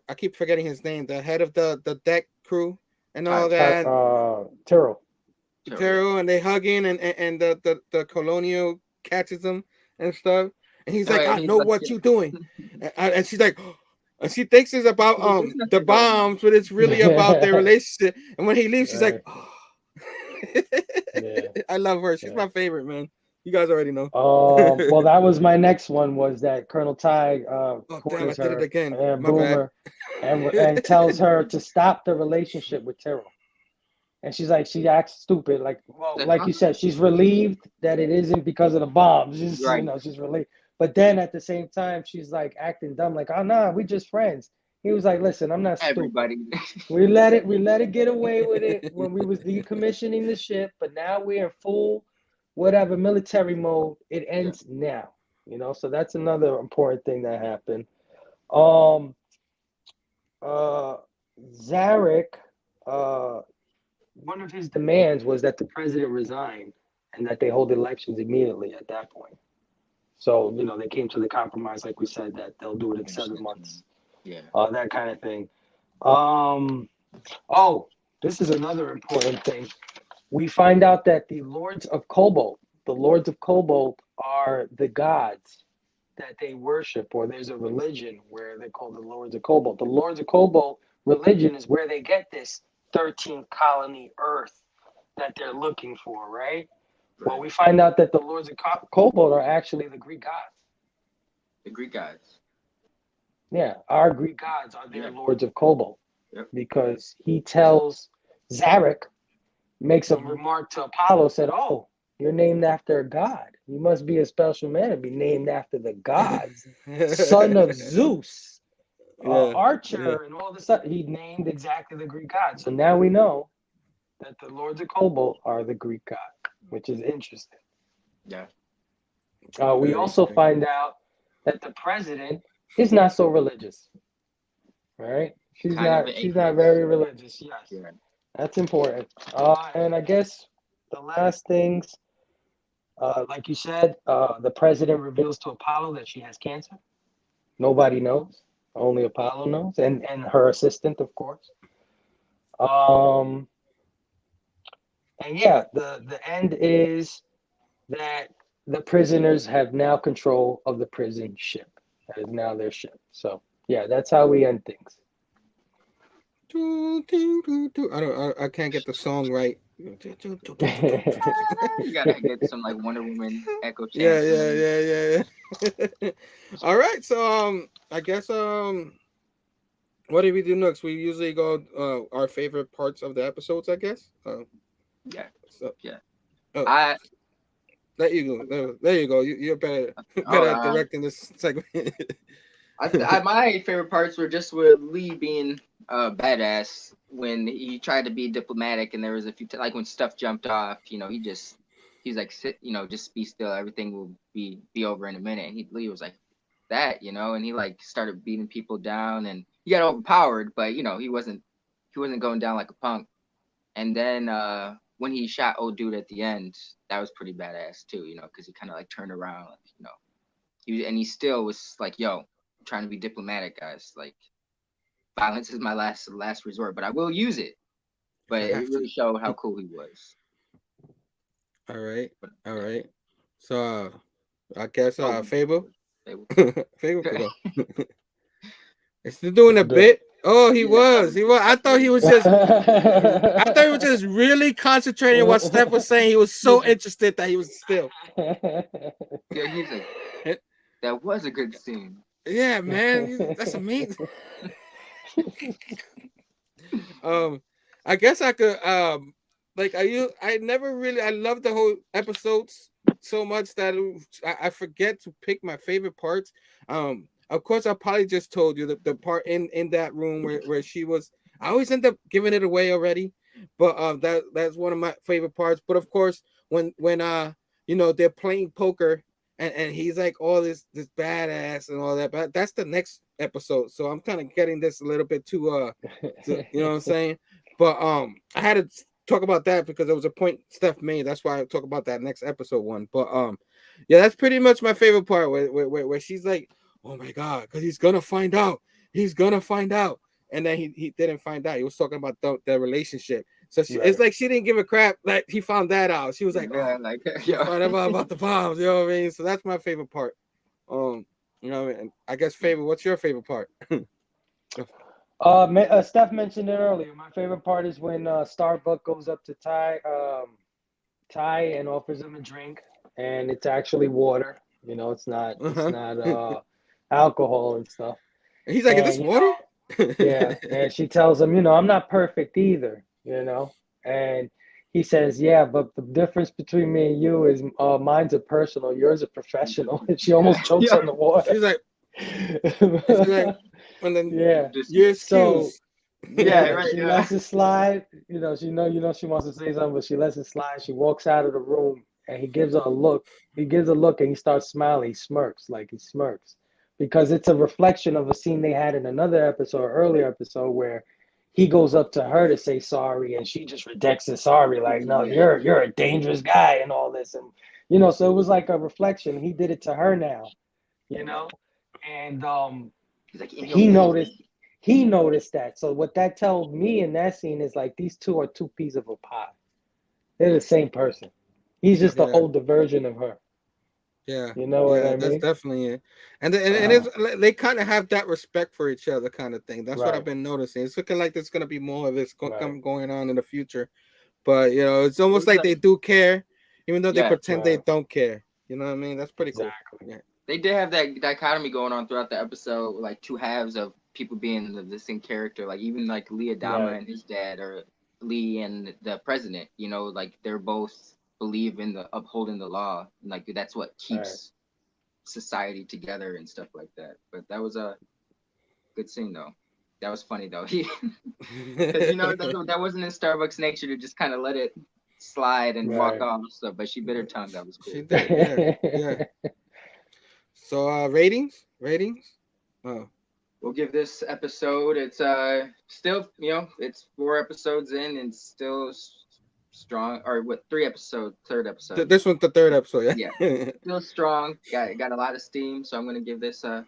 I keep forgetting his name, the head of the deck crew and all that. Tyrrell. Yeah. Terrell, and they hugging, and the colonial catches them and stuff, and he's Oh, like, and I he's know like, what yeah. you're doing, and she's like, and she thinks it's about She's like, there's the nothing going on. bombs, but it's really about their relationship. And when he leaves, she's like, Right. oh. Yeah. I love her. She's Yeah. my favorite, man. You guys already know. Well, that was my next one. Was that Colonel Ty Oh damn, I corners did it her again. and My bad. Boomer, and tells her to stop the relationship with Tyrrell. And she's like, she acts stupid. Like, well, Said, like huh? you said, she's relieved that it isn't because of the bombs. She's, Right. she's relieved. But then at the same time, she's like acting dumb. Like, oh no, we just friends. He was like, listen, I'm not stupid. Everybody. We let it get away with it when we was decommissioning the ship, but now we're in full whatever military mode. It ends now. So that's another important thing that happened. Um Zarek, one of his demands was that the president resign and that they hold elections immediately at that point. So, they came to the compromise, like we said, that they'll do it in 7 months. Yeah. That kind of thing. Oh, this is another important thing. We find out that the Lords of Cobalt are the gods that they worship, or there's a religion where they're called the Lords of Cobalt. The Lords of Cobalt religion is where they get this 13th colony Earth that they're looking for, right? Well, we find out that the Lords of Cobalt are actually the Greek gods. The Greek gods. Yeah, our Greek gods are their Lords of Cobalt. Yep. Because he tells Zarek, makes a remark to Apollo, said, oh, you're named after a god. You must be a special man to be named after the gods. Son of Zeus, Archer, and all this stuff. He named exactly the Greek gods. So now we know that the Lords of Cobalt are the Greek gods, which is interesting. Yeah. We also find out that the president is not so religious, right? She's kind of not. an She's not atheist. very religious. Yes, Yeah. that's important. And I guess the last things, like you said, the president reveals to Apollo that she has cancer. Nobody knows. Only Apollo knows, and her assistant, of course. Um, and yeah, the end is that the prisoners have now control of the prison ship. That is now their ship. So yeah, that's how we end things. I can't get the song right. You gotta get some like Wonder Woman echo Yeah, chants in yeah, there. yeah. All right, so I guess what do we do next? We usually go our favorite parts of the episodes, I guess. Yeah, So yeah. oh, I there you go. There you go. You're better oh better at directing this segment. my favorite parts were just with Lee being badass when he tried to be diplomatic, and there was a few like when stuff jumped off. You know, he's like sit, just be still. Everything will be over in a minute. And Lee was like that, and he like started beating people down, and he got overpowered, but he wasn't going down like a punk. And then when he shot old dude at the end, that was pretty badass too, because he kind of like turned around, he still was like, "Yo, I'm trying to be diplomatic, guys. Like, violence is my last resort, but I will use it." But it really showed how cool he was. All right, But, all yeah. right. So I guess Fable, Fable. Fable could go. Is he doing a bit? Oh, he Yeah, that was. He was. I thought he was just. I thought he was just really concentrating on what Steph was saying. He was so interested that he was still. Yeah, he's like, that was a good scene. Yeah, man, that's amazing. I guess I could like I never really I love the whole episodes so much that I forget to pick my favorite parts. Of course I probably just told you the part in that room where she was. I always end up giving it away already, but that's one of my favorite parts. But of course when they're playing poker and he's like all this badass and all that, but that's the next episode. So I'm kind of getting this a little bit too you know what I'm saying? But I had to talk about that because there was a point Steph made. That's why I talk about that next episode one. But yeah, that's pretty much my favorite part where she's like, oh my god, because he's gonna find out. He's gonna find out. And then he didn't find out. He was talking about the relationship. So it's like she didn't give a crap that he found that out. She was like, Yeah, oh, like she found out about the bombs. You know what I mean? So that's my favorite part. You know what I mean? I guess favorite. What's your favorite part? Steph mentioned it earlier. My favorite part is when Starbuck goes up to Ty and offers him a drink, and it's actually water. It's not alcohol and stuff. And he's like, is this And water? yeah, and she tells him, I'm not perfect either. And he says, yeah, but the difference between me and you is mine's a personal, yours a professional. And she almost chokes on the water. She's like, and then yeah. you're So excused. yeah, right, she lets it slide. She wants to say something, but she lets it slide. She walks out of the room, and he gives her a look. He gives a look, and he starts smiling. He smirks, because it's a reflection of a scene they had in another earlier episode, where he goes up to her to say sorry, and she just rejects his sorry, like, no, you're a dangerous guy, and all this, and so it was like a reflection. He did it to her now, and he's like, he noticed that. So what that tells me in that scene is like these two are two pieces of a pie. They're the same person. He's just the older version of her. Yeah, you know what I mean? That's definitely it. And it's they kind of have that respect for each other, kind of thing. That's what I've been noticing. It's looking like there's gonna be more of this going on in the future. But it's almost like they do care, even though they pretend they don't care. You know what I mean? That's pretty cool. Yeah. They did have that dichotomy going on throughout the episode, like two halves of people being the same character. Like even like Lee Adama and his dad, or Lee and the president. Like they're both believe in the upholding the law. And like that's what keeps society together and stuff like that. But that was a good scene though. That was funny though. Because that wasn't in Starbucks' nature to just kind of let it slide and walk off. So, but she bit her tongue. That was cool. She did. Yeah. So ratings. Oh. we'll give this episode. It's still, it's 4 episodes in and still strong. Or what? 3 episodes, third episode. This one's the third episode. Yeah, still strong. Got a lot of steam. So I'm gonna give this a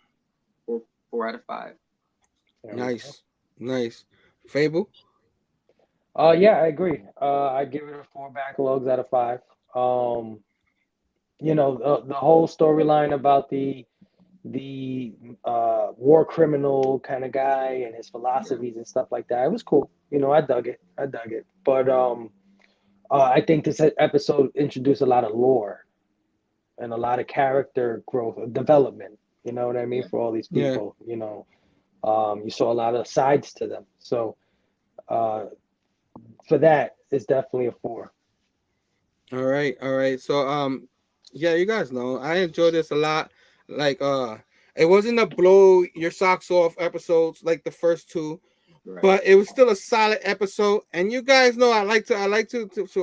4 out of 5. Nice. Phable. Yeah, I agree. I give it a 4 backlogs out of 5. The whole storyline about the war criminal kind of guy and his philosophies and stuff like that. It was cool. I dug it. But I think this episode introduced a lot of lore and a lot of character growth, development. You know what I mean? For all these people, you saw a lot of sides to them. So for that, it's definitely a 4. All right. So yeah, you guys know I enjoyed this a lot. Like it wasn't a blow your socks off episodes like the first 2, Right. but it was still a solid episode. And you guys know I like to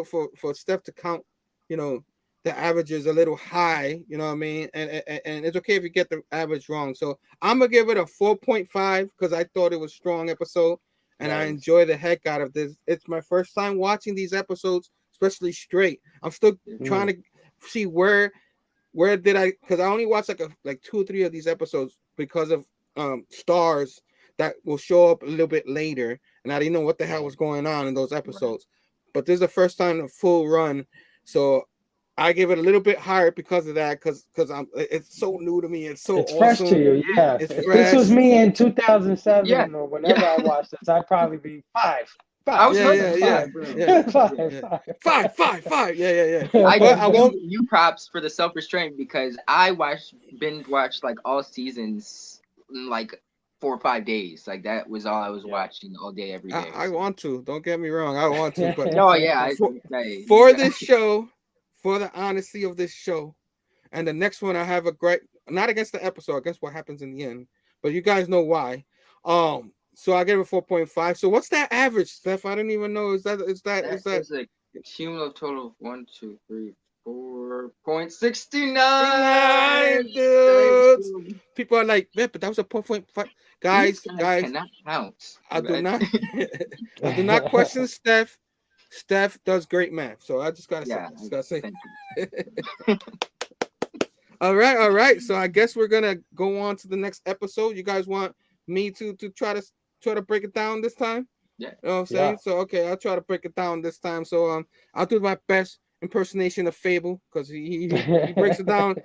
for Stef to count, the averages a little high, you know what I mean? And it's okay if you get the average wrong. So I'm gonna give it a 4.5 because I thought it was a strong episode and I enjoy the heck out of this. It's my first time watching these episodes, especially straight. I'm still trying to see where did I, because I only watched like 2 or 3 of these episodes because of stars that will show up a little bit later, and I didn't know what the hell was going on in those episodes. Right. But this is the first time a full run, so I give it a little bit higher because of that, because it's so new to me. It's awesome. Fresh to you, yeah. It's if fresh. This was me in 2007 or whenever I watched this, I'd probably be 5. I was five. Yeah. I won't you props for the self restraint because I binge watched like all seasons in like 4 or 5 days. Like that was all I was watching all day, every day. I want to. Don't get me wrong. I want to. But for this show, for the honesty of this show, and the next one I have a great, not against the episode, against what happens in the end, but you guys know why. So I gave it 4.5. So what's that average, Steph? I don't even know. Is that a cumulative total of 1, 2, 3, 4.69, dude. People are like, yeah, but that was a 4.5. Guys, cannot count. I do not question Steph. Steph does great math, so I just gotta say. All right. So I guess we're gonna go on to the next episode. You guys want me to try to break it down this time? Yeah. You know what I'm saying? So okay, I'll try to break it down this time. So I'll do my best impersonation of Phable because he breaks it down.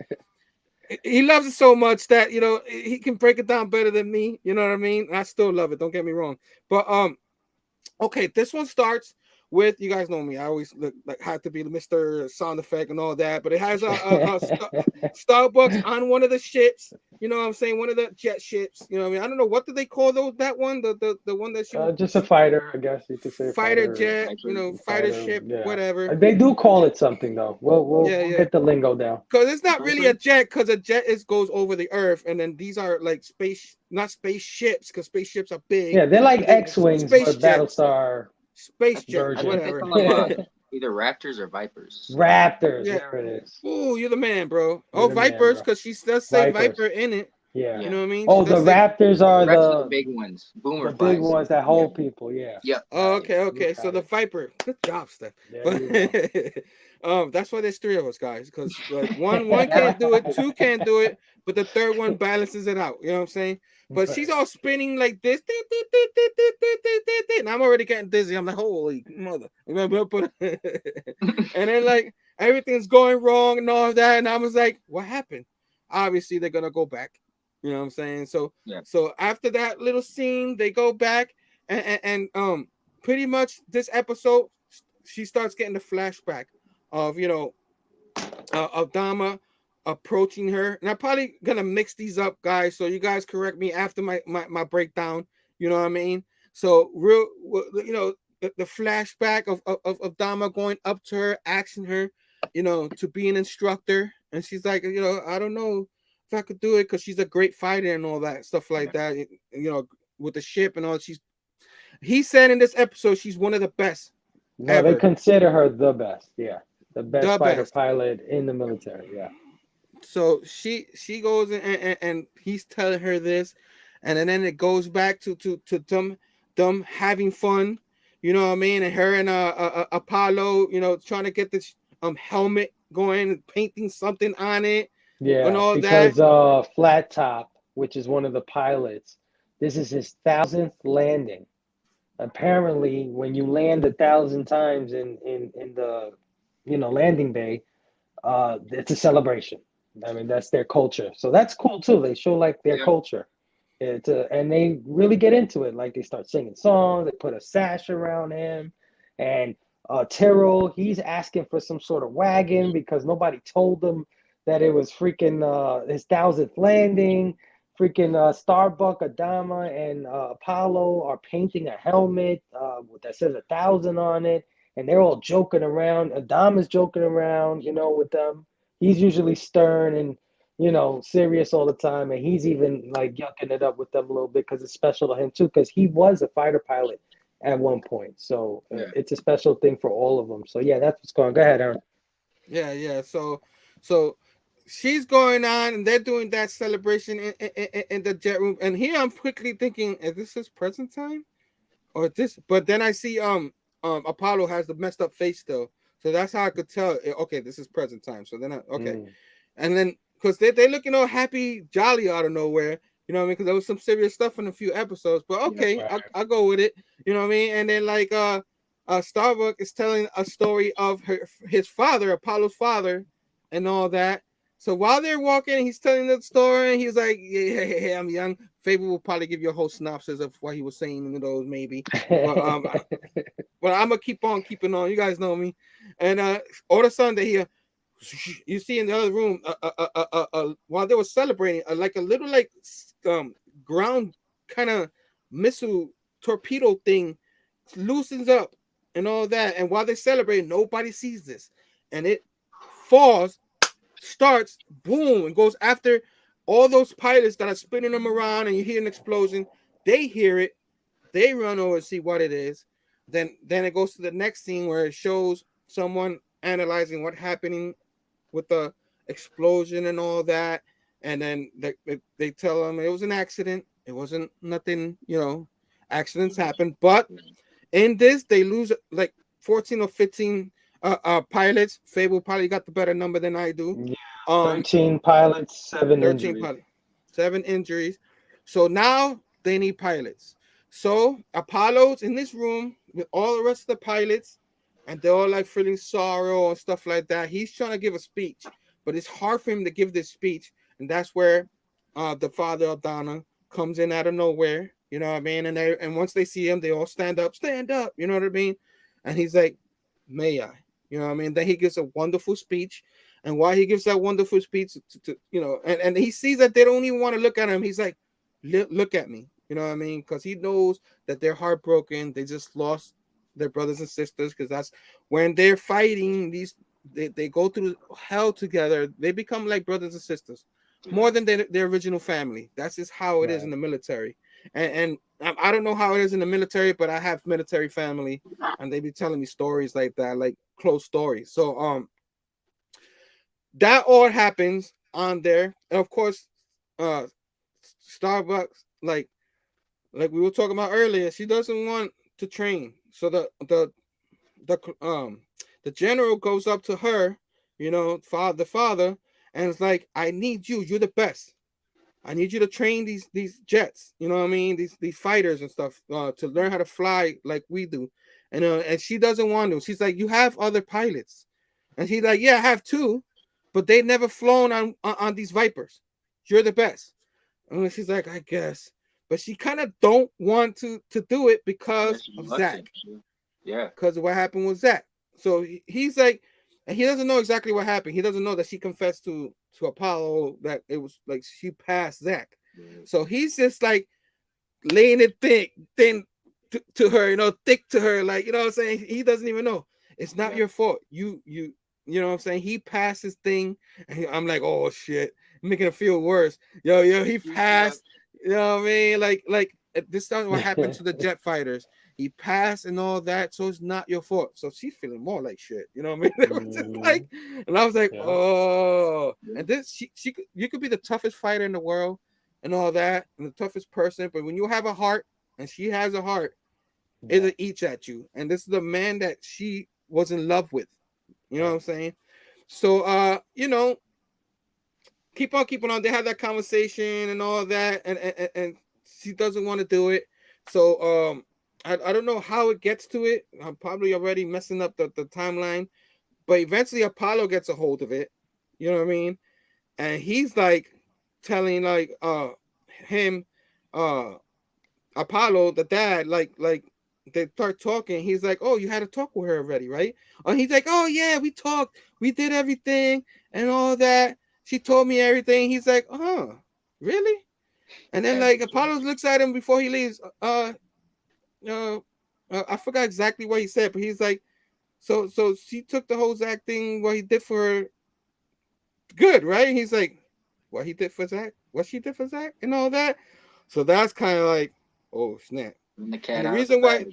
He loves it so much that he can break it down better than me. You know what I mean? I still love it. Don't get me wrong. But okay, this one starts with, you guys know me, I always have to be the Mr. Sound Effect and all that, but it has a Starbucks on one of the ships, you know what I'm saying, one of the jet ships, you know what I mean? I don't know, what do they call that one, the one that you just a fighter, I guess you could say. Fighter jet, fighter ship, whatever. They do call it something though. We'll get the lingo down, because it's not really a jet, because a jet goes over the earth, and then these are like not spaceships, because spaceships are big. Yeah, they're like X-wings, but Battlestar. Space jet, whatever. Either Raptors or Vipers. Raptors, there it is. Oh, you're the man, bro. Vipers, because she does say Viper in it. Yeah. You know what I mean? Oh, the Raptors are the big ones. Boomer. The big ones that hold people, yeah. Yep. Oh, okay. So the Viper. Good job, Steph. That's why there's 3 of us, guys, because one can't do it, 2 can't do it, but the third one balances it out. You know what I'm saying? But she's all spinning like this, and I'm already getting dizzy. I'm like, holy mother! And then like everything's going wrong and all of that, and I was like, what happened? Obviously, they're gonna go back. You know what I'm saying? So after that little scene, they go back, and pretty much this episode, she starts getting the flashback of of Dama approaching her, and I'm probably gonna mix these up, guys, so you guys correct me after my breakdown. You know what I mean? So the flashback of Dama going up to her, asking her, to be an instructor, and she's like, I don't know if I could do it, because she's a great fighter and all that stuff like that, with the ship and all. He said in this episode she's one of the best. No, they consider her the best. Yeah, the best fighter pilot in the military. Yeah. So she goes and he's telling her this, and then it goes back to them having fun, you know what I mean, and her and Apollo, you know, trying to get this helmet going and painting something on it and Yeah, all that. because Flat Top, which is one of the pilots, this is his 1,000th landing. Apparently, when you land 1,000 times in the landing bay, it's a celebration. I mean, that's their culture. So that's cool too. They show like their Yeah. culture. And they really get into it. Like they start singing songs. They put a sash around him, and Tyrrell, he's asking for some sort of wagon because nobody told him that it was freaking his 1,000th landing. Freaking Starbuck, Adama, and Apollo are painting a helmet that says 1,000 on it, and they're all joking around. Adama's joking around, with them. He's usually stern and serious all the time, and he's even like yucking it up with them a little bit because it's special to him too, because he was a fighter pilot at one point. So it's a special thing for all of them. So yeah, that's what's going on. Go ahead, Aaron. Yeah. So she's going on, and they're doing that celebration in the jet room. And here I'm quickly thinking, is this his present time, or this? But then I see Apollo has the messed up face still, so that's how I could tell. Okay, this is present time. So then okay, and then because they looking all happy, jolly out of nowhere. You know what I mean? Because there was some serious stuff in a few episodes, but okay, Right. I'll go with it. You know what I mean? And then like Starbuck is telling a story of his father, Apollo's father, and all that. So while they're walking, he's telling the story, and he's like, "Yeah, I'm young." Phable will probably give you a whole synopsis of what he was saying in those, maybe. But but I'm gonna keep on keeping on. You guys know me, and all of a sudden they hear. You see in the other room, while they were celebrating, like a little like ground kind of missile torpedo thing loosens up and all that. And while they celebrate, nobody sees this, and it falls, starts, boom, and goes after all those pilots that are spinning them around, and you hear an explosion. They hear it, they run over to see what it is. Then it goes to the next scene where it shows someone analyzing what happening with the explosion and all that, and then they tell them it was an accident. It wasn't nothing, accidents happen. But in this, they lose like 14 or 15 pilots. Phable probably got the better number than I do. Yeah, Um, 13 pilots, 7 13 injuries. pilots, 7 injuries. So now they need pilots. So Apollo's in this room with all the rest of the pilots, and they're all like feeling sorrow and stuff like that. He's trying to give a speech, but it's hard for him to give this speech, and that's where the father of Donna comes in out of nowhere. You know what I mean? And once they see him, they all stand up. You know what I mean? And he's like, "May I?" You know what I mean? Then he gives a wonderful speech. And while he gives that wonderful speech and he sees that they don't even want to look at him, he's like, look at me. You know what I mean? Because he knows that they're heartbroken. They just lost their brothers and sisters, because that's when they're fighting. They go through hell together. They become like brothers and sisters, more than their original family. That's just how it is in the military. And I don't know how it is in the military, but I have military family, and they be telling me stories like that, like close stories. So that all happens on there, and of course, Starbucks, like we were talking about earlier, she doesn't want to train. So the general goes up to her, the father, and it's like, "I need you. You're the best. I need you to train these jets. You know what I mean? These fighters and stuff to learn how to fly like we do." And she doesn't want to. She's like, "You have other pilots," and he's like, "Yeah, I have two, but they never flown on these Vipers. You're the best." And she's like, "I guess," but she kind of don't want to do it because of Zach. Yeah, Because of what happened with Zach. So he's like, and he doesn't know exactly what happened. He doesn't know that she confessed to Apollo that it was like she passed Zach. So he's just like laying it thin to her, thick to her, like, what I'm saying. He doesn't even know. It's not your fault. You know what I'm saying. He passed his thing, and I'm like, oh shit, making it feel worse. Yo, he passed. You know what I mean? Like this is what happened to the jet fighters. He passed and all that, so it's not your fault. So she's feeling more like shit. You know what I mean? It was just like, and I was like, oh. And this, you could be the toughest fighter in the world. and all that, and the toughest person. But when you have a heart, and she has a heart, it'll eat at you. And this is the man that she was in love with. You know what I'm saying? So, keep on keeping on. They have that conversation and all that, and she doesn't want to do it. So, I don't know how it gets to it. I'm probably already messing up the timeline, but eventually Apollo gets a hold of it. You know what I mean? And he's like telling him, Apollo, the dad, like they start talking. He's like, "Oh, you had to talk with her already, right?" And he's like, "Oh yeah, we talked, we did everything and all that. She told me everything." He's like, really?" And then like Apollo looks at him before he leaves. I forgot exactly what he said, but he's like, so she took the whole Zach thing, what he did for her, good, right? And he's like, what he did for Zach, what she did for Zach, and all that. So that's kind of like, oh snap. And the reason why,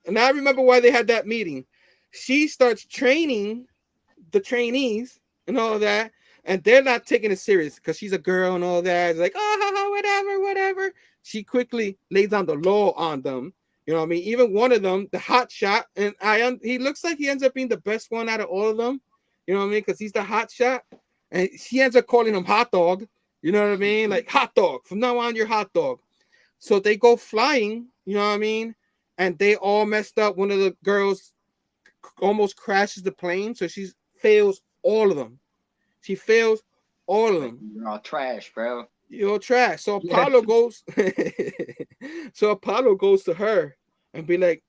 and I remember why they had that meeting. She starts training the trainees and all that, and they're not taking it serious because she's a girl and all that. It's like, oh, whatever. She quickly lays down the law on them. You know what I mean? Even one of them, the hot shot, and he looks like he ends up being the best one out of all of them. You know what I mean? Because he's the hot shot, and she ends up calling him hot dog. You know what I mean? Like hot dog. From now on, you're hot dog. So they go flying. You know what I mean? And they all messed up. One of the girls almost crashes the plane, so she fails all of them. She fails all of them. You're all trash, bro. You're trash. So Apollo goes. So Apollo goes to her and be like,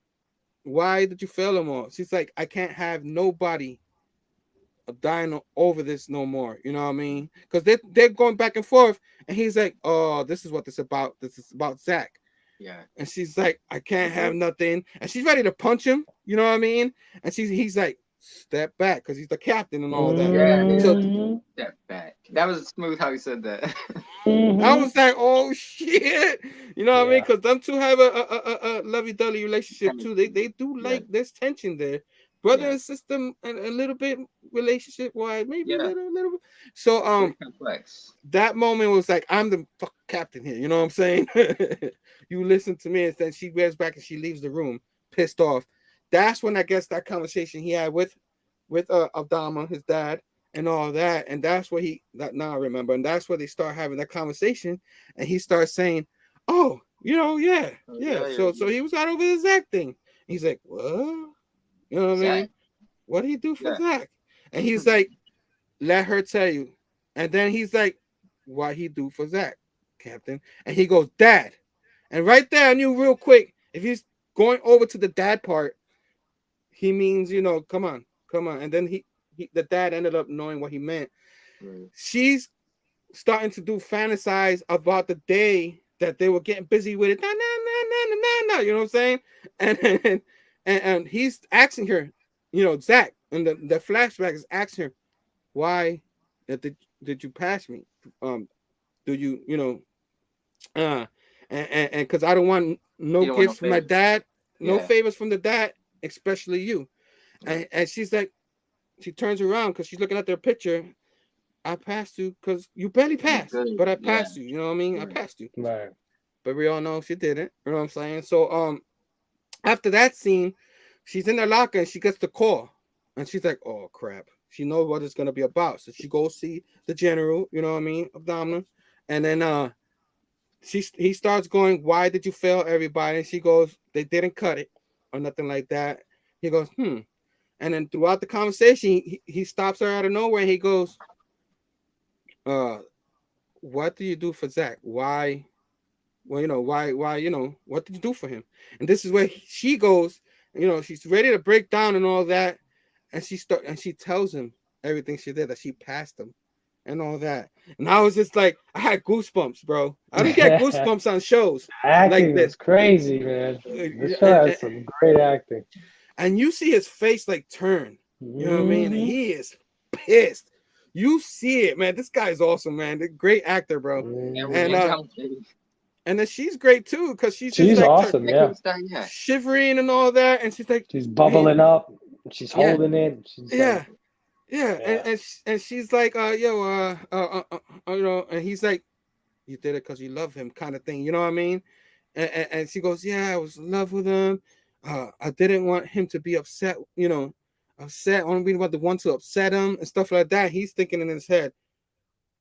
"Why did you fail them all?" She's like, "I can't have nobody dying over this no more." You know what I mean? Because they're going back and forth, and he's like, "Oh, this is what this about. This is about Zach." Yeah. And she's like, "I can't have nothing," and she's ready to punch him. You know what I mean? And he's like, "Step back," because he's the captain and all that. Yeah. So Step back. That was smooth how he said that. I was like, "Oh shit," you know what I mean? Because them two have a lovey-dovey relationship too. They do like there's tension there, brother and sister, and a little bit relationship wise, maybe a little bit. So complex. That moment was like, I'm the fuck captain here. You know what I'm saying? You listen to me, and then she wears back and she leaves the room, pissed off. That's when I guess that conversation he had with Abdama, his dad, and all that, and that's what now I remember, and that's where they start having that conversation, and he starts saying, "Oh, yeah." So he was out over the Zach thing. He's like, "What? You know what I mean? What did he do for Zach?" And he's like, "Let her tell you." And then he's like, "What he do for Zach, Captain?" And he goes, "Dad." And right there, I knew real quick, if he's going over to the dad part, he means, come on. And then the dad ended up knowing what he meant. She's starting to fantasize about the day that they were getting busy with it. Nah, you know what I'm saying? And he's asking her, Zach, and the flashback is asking her, why did you pass me? Do you and because I don't want no gifts from my dad, no favors from the dad, especially you. And she's like, she turns around because she's looking at their picture. I passed you because you barely passed, but I passed you. You know what I mean? I passed you. Right. But we all know she didn't. You know what I'm saying? So after that scene, she's in her locker and she gets the call, and she's like, "Oh crap!" She knows what it's gonna be about, so she goes see the general. You know what I mean? Abdominal, and then he starts going, "Why did you fail everybody?" And she goes, "They didn't cut it or nothing like that." He goes, "Hmm." And then throughout the conversation, he stops her out of nowhere. He goes, "What do you do for Zach? Why? Well, why, what did you do for him?" And this is where she goes, she's ready to break down and all that. And she tells him everything she did, that she passed him and all that. And I was just like, I had goosebumps, bro. I don't get goosebumps on shows acting like this. is crazy, man. This show has some great acting. And you see his face like turn. You know what I mean? And he is pissed. You see it, man. This guy's awesome, man. Great actor, bro. And then she's great too, because she's like awesome, shivering and all that, and she's like, she's bubbling up, she's holding it. She's and she's like, and he's like, you did it because you love him, kind of thing. You know what I mean? And she goes, yeah, I was in love with him. I didn't want him to be upset. Upset. I don't be the one to upset him and stuff like that. He's thinking in his head,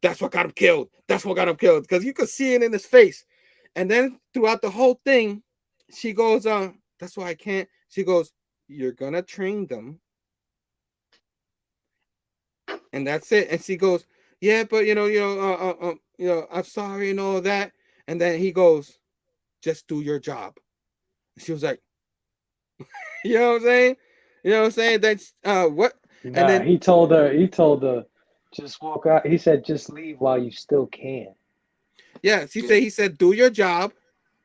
that's what got him killed. That's what got him killed, because you could see it in his face. And then throughout the whole thing, she goes, that's why I can't. She goes, you're gonna train them, and that's it. And she goes, yeah, but I'm sorry and all that. And then he goes, just do your job. She was like, you know what I'm saying? You know what I'm saying? That's what? And Nah, then he told her, just walk out. He said, just leave while you still can. yeah, he said, do your job,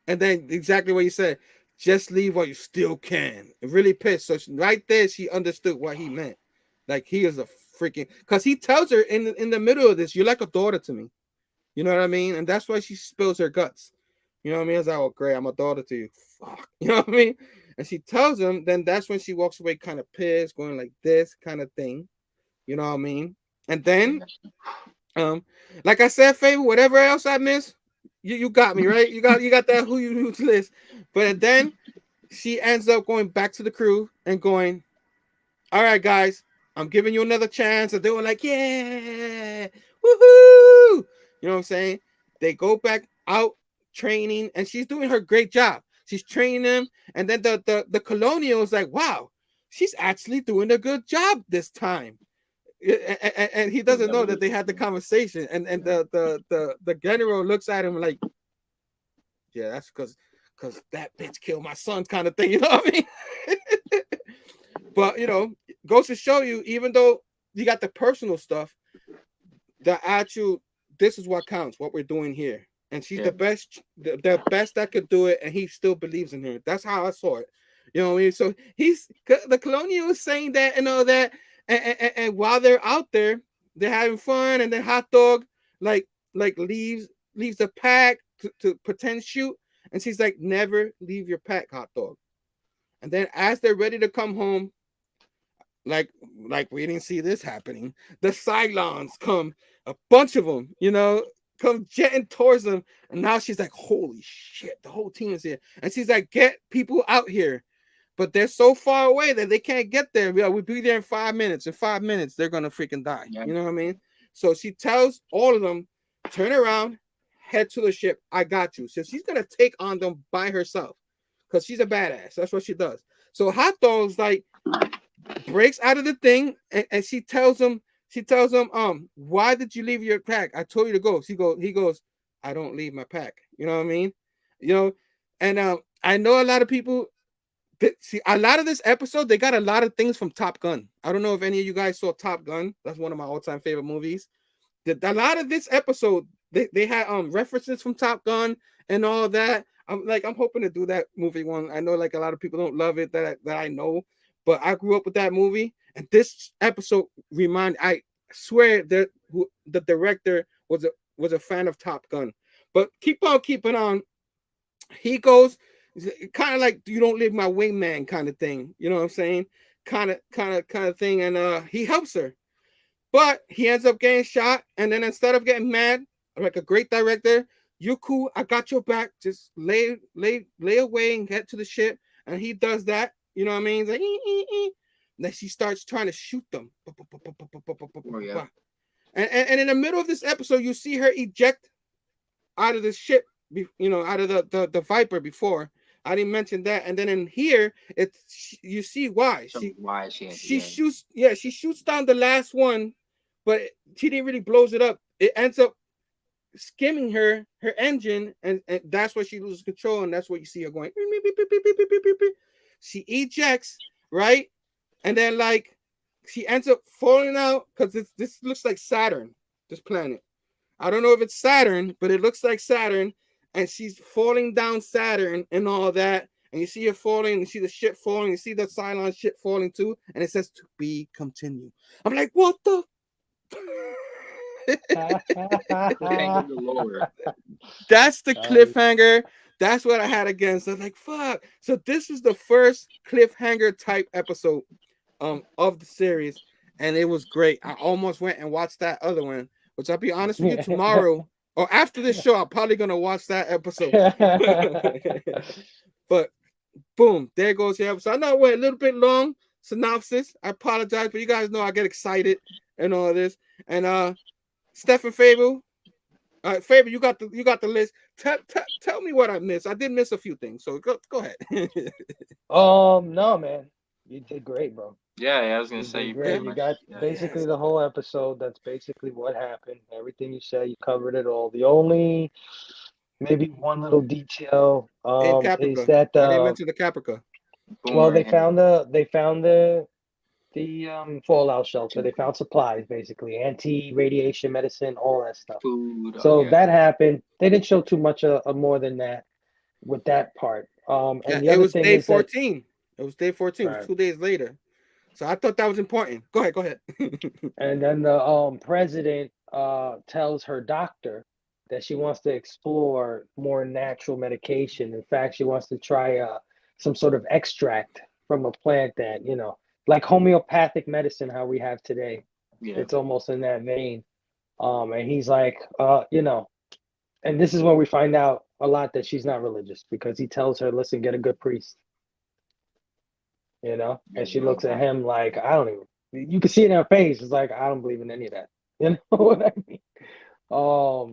and then exactly what you said, just leave while you still can. Really pissed. So right there, she understood what he meant. Like he is a freaking, because he tells her in the middle of this, you're like a daughter to me. You know what I mean? And that's why she spills her guts. You know what I mean? It's like, oh, great, I'm a daughter to you. Fuck. You know what I mean? And she tells him, then that's when she walks away kind of pissed, going like this kind of thing. You know what I mean? And then, um, like I said, Fable, whatever else I missed, you got me, right? You got that who you who's list. But then she ends up going back to the crew and going, all right, guys, I'm giving you another chance. And they were like, yeah, woohoo. You know what I'm saying? They go back out training, and she's doing her great job. She's training them. And then the colonial is like, wow, she's actually doing a good job this time. And he doesn't know that they had the conversation. And the general looks at him like, yeah, that's because that bitch killed my son, kind of thing. You know what I mean? But goes to show you, even though you got the personal stuff, the actual, this is what counts, what we're doing here. And she's the best, the best that could do it, and he still believes in her. That's how I saw it. You know what I mean? So the colonial is saying that and all that, and while they're out there, they're having fun, and then Hot Dog like leaves the pack to pretend shoot, and she's like, never leave your pack, Hot Dog. And then as they're ready to come home, like we didn't see this happening. The Cylons come, a bunch of them, come jetting towards them, and now she's like, "Holy shit!" The whole team is here, and she's like, "Get people out here!" But they're so far away that they can't get there. We'll be there in 5 minutes. In 5 minutes, they're gonna freaking die. Yeah. You know what I mean? So she tells all of them, "Turn around, head to the ship. I got you." So she's gonna take on them by herself, because she's a badass. That's what she does. So Hot Dog's like breaks out of the thing, and she tells him, why did you leave your pack? I told you to go. He goes, I don't leave my pack. You know what I mean? And I know a lot of people see a lot of this episode, they got a lot of things from Top Gun. I don't know if any of you guys saw Top Gun. That's one of my all-time favorite movies. A lot of this episode, they had references from Top Gun and all that. I'm hoping to do that movie one. I know like a lot of people don't love it that I know, but I grew up with that movie, and this episode I swear that the director was a fan of Top Gun. But keep on keeping on. He goes kind of like, you don't leave my wingman kind of thing. You know what I'm saying? Kind of thing, and he helps her. But he ends up getting shot, and then instead of getting mad, like a great director, you cool, I got your back. Just lay away and get to the ship. And he does that. You know what I mean? He's like, then she starts trying to shoot them. Yeah. And in the middle of this episode, you see her eject out of the ship, out of the Viper before. I didn't mention that. And then in here, you see why. She shoots down the last one, but she didn't really blows it up. It ends up skimming her engine, and that's where she loses control, and that's what you see her going. She ejects, right? And then like she ends up falling out, because this looks like Saturn, this planet. I don't know if it's Saturn, but it looks like Saturn, and she's falling down Saturn and all that. And you see her falling, you see the ship falling, you see the Cylon ship falling too, and it says to be continued. I'm like, what the? That's the cliffhanger. That's what I had against. I was like, fuck. So this is the first cliffhanger type episode of the series, and it was great. I almost went and watched that other one, which I'll be honest with you, tomorrow. or after this show, I'm probably gonna watch that episode. But boom, there goes the episode. I know it went a little bit long. Synopsis. I apologize, but you guys know I get excited and all this. And Stef and Phable. Phable, you got the list. Tell me what I missed. I did miss a few things, so go ahead. No, man, you did great, bro. Yeah, I was gonna You say did you great. pretty You much. got Yeah. basically the whole episode. That's basically what happened. Everything you said, you covered it all. The only maybe one little detail In is Caprica, that I didn't mention the Caprica. well, Boomerang. they found the fallout shelter. They found supplies, basically anti-radiation medicine, all that stuff. Food. So Yeah. that happened. They didn't show too much more than that with that part. Yeah, And the it other was thing day is that 14. It was day 14. It was right. 2 days later. So I thought that was important. Go ahead. And then the president tells her doctor that she wants to explore more natural medication. In fact, she wants to try some sort of extract from a plant that, like homeopathic medicine, how we have today. Yeah. It's almost in that vein. And he's like, and this is when we find out a lot that she's not religious because he tells her, listen, get a good priest, and she looks at him like, I don't even, you can see it in her face. It's like, I don't believe in any of that. You know what I mean?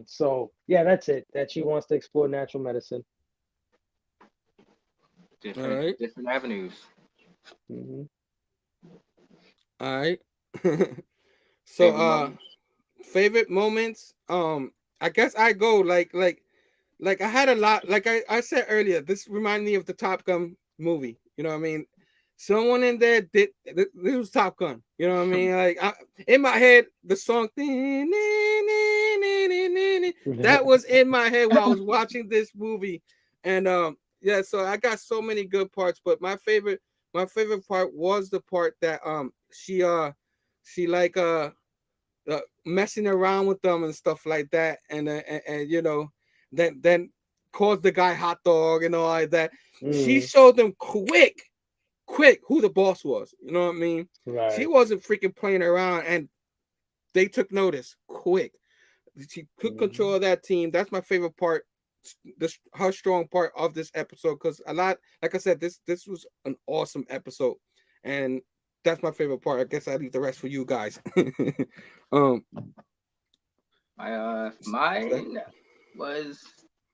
So yeah, that's it. That she wants to explore natural medicine. Different, All right. different avenues. Mm-hmm. All right. Favorite So moments? favorite moments. I guess I go like I had a lot, like I said earlier, this reminded me of the Top Gun movie. You know what I mean? Someone in there did this was Top Gun. You know what I mean? Like in my head, the song that was in my head while I was watching this movie. And yeah, so I got so many good parts, but my favorite part was the part that she like messing around with them and stuff like that, and then calls the guy hot dog and all like that. She showed them quick who the boss was. You know what I mean? Right. She wasn't freaking playing around, and they took notice quick. She could control that team. That's my favorite part. Her strong part of this episode, because a lot, like I said, this was an awesome episode, and that's my favorite part. I guess I leave the rest for you guys. Mine was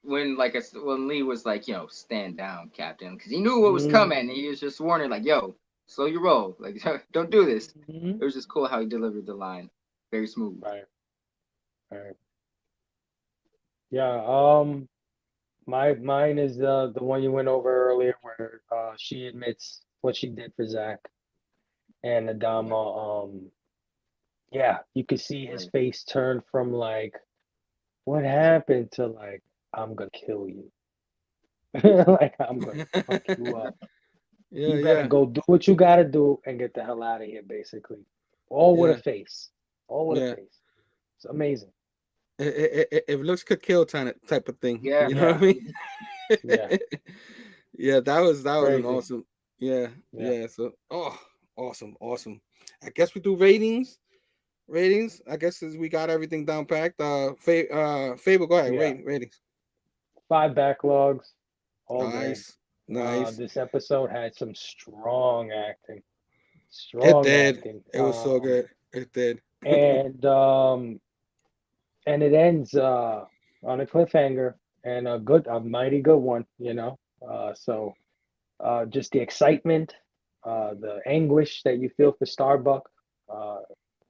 when when Lee was like, stand down, Captain, because he knew what was coming. And he was just warning, like, yo, slow your roll, like, don't do this. It was just cool how he delivered the line, very smooth. Right. Yeah. Mine is the one you went over earlier, where she admits what she did for Zach and Adama. Yeah, you could see his face turn from like, what happened, to like, I'm gonna kill you. Like, I'm gonna fuck you up. You better go do what you gotta do and get the hell out of here, basically. All with a face. All with a face. It's amazing. If looks could kill type of thing. Yeah. You know what I mean? Yeah. Yeah, that was an Crazy. awesome. Yeah. So awesome. I guess we do ratings. I guess as we got everything down packed. Phable, go ahead. Ratings. 5 backlogs. All nice. good. Nice. This episode had some strong acting. It did. It was so good. It did. And it ends on a cliffhanger, and a mighty good one, So just the excitement, the anguish that you feel for Starbuck.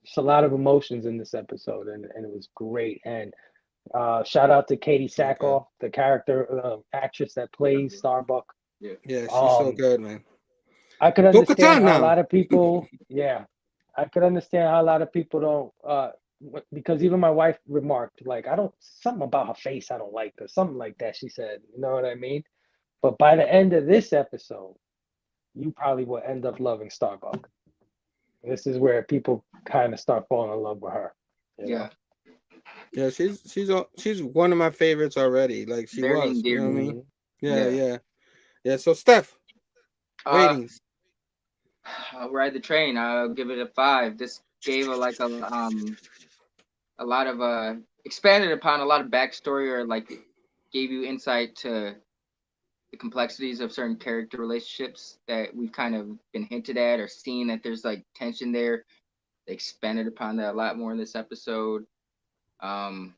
Just a lot of emotions in this episode, and it was great. And shout out to Katie Sackhoff, the character actress that plays Starbuck. Yeah, she's so good, man. I could understand how a lot of people. Yeah, I could understand how a lot of people don't. Because even my wife remarked, like, something about her face I don't like, or something like that. She said, you know what I mean? But by the end of this episode, you probably will end up loving Starbuck. This is where people kind of start falling in love with her. You know? Yeah, she's one of my favorites already. Like she Very was, you know what I mean? Yeah. So Stef, ratings. I'll ride the train. I'll give it a 5. This gave a a lot of expanded upon a lot of backstory, or like gave you insight to the complexities of certain character relationships that we've kind of been hinted at or seen that there's like tension there. They expanded upon that a lot more in this episode. Um,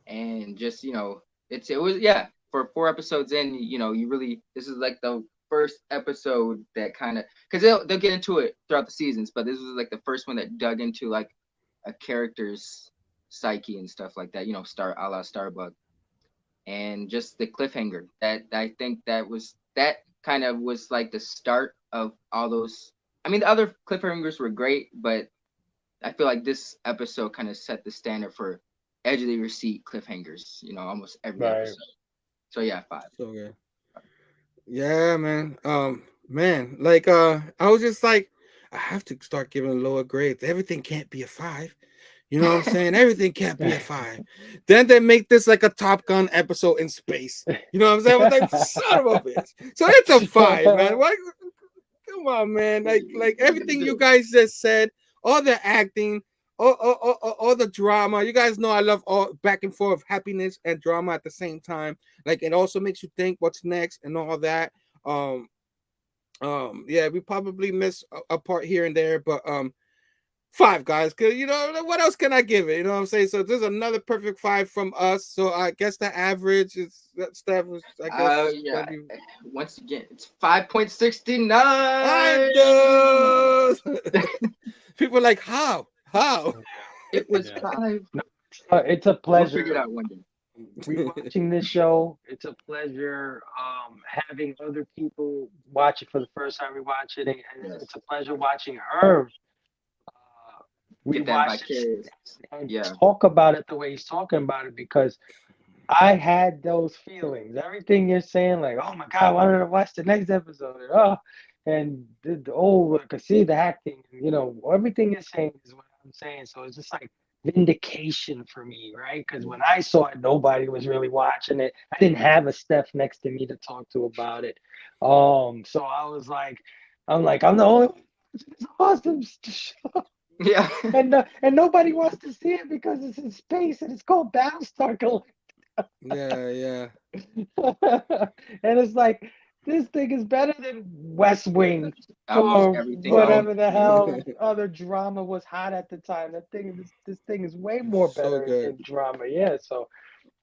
and just it was, yeah, for 4 episodes in, you really, this is like the first episode that kind of, because they'll get into it throughout the seasons, but this was like the first one that dug into like a character's psyche and stuff like that, star a la Starbuck, and just the cliffhanger that I think that kind of was like the start of all those. I mean, the other cliffhangers were great, but I feel like this episode kind of set the standard for edge of your seat cliffhangers, almost every Right. episode. So yeah, 5. So yeah. Yeah, man. Man, like I was just like, I have to start giving lower grades. Everything can't be a 5. You know what I'm saying? Everything can't be a 5. Then they make this like a Top Gun episode in space. You know what I'm saying? I was like, son of a bitch. So it's a 5, man. What? Come on, man. Like everything you guys just said, all the acting, all the drama. You guys know I love all back and forth happiness and drama at the same time. Like it also makes you think what's next and all that. Um, yeah, we probably miss a part here and there, but 5, guys, because what else can I give it? You know what I'm saying? So there's another perfect 5 from us. So I guess the average is that Steph was, I guess. Yeah. Once again, it's 5.69. I know. People are like, how? It was Yeah. 5. It's a We'll figure it pleasure out one day. rewatching this show. It's a pleasure having other people watch it for the first time rewatch it, and Yes. it's a pleasure watching Herm Get that rewatch it vicarious. and Yeah. talk about it the way he's talking about it, because I had those feelings. Everything you're saying, like, oh my God, I wanted to watch the next episode. And I could see the acting. Everything you're saying is what I'm saying. So it's just like vindication for me, right? Because when I saw it, nobody was really watching it. I didn't have a Steph next to me to talk to about it. So I was like, I'm the only one. It's awesome show. Yeah. And nobody wants to see it because it's in space and it's called Battlestar Galactica. Yeah. And it's like, this thing is better than West Wing Almost or everything else. whatever the hell other drama was hot at the time. This thing is way more So better good. in drama. Yeah, so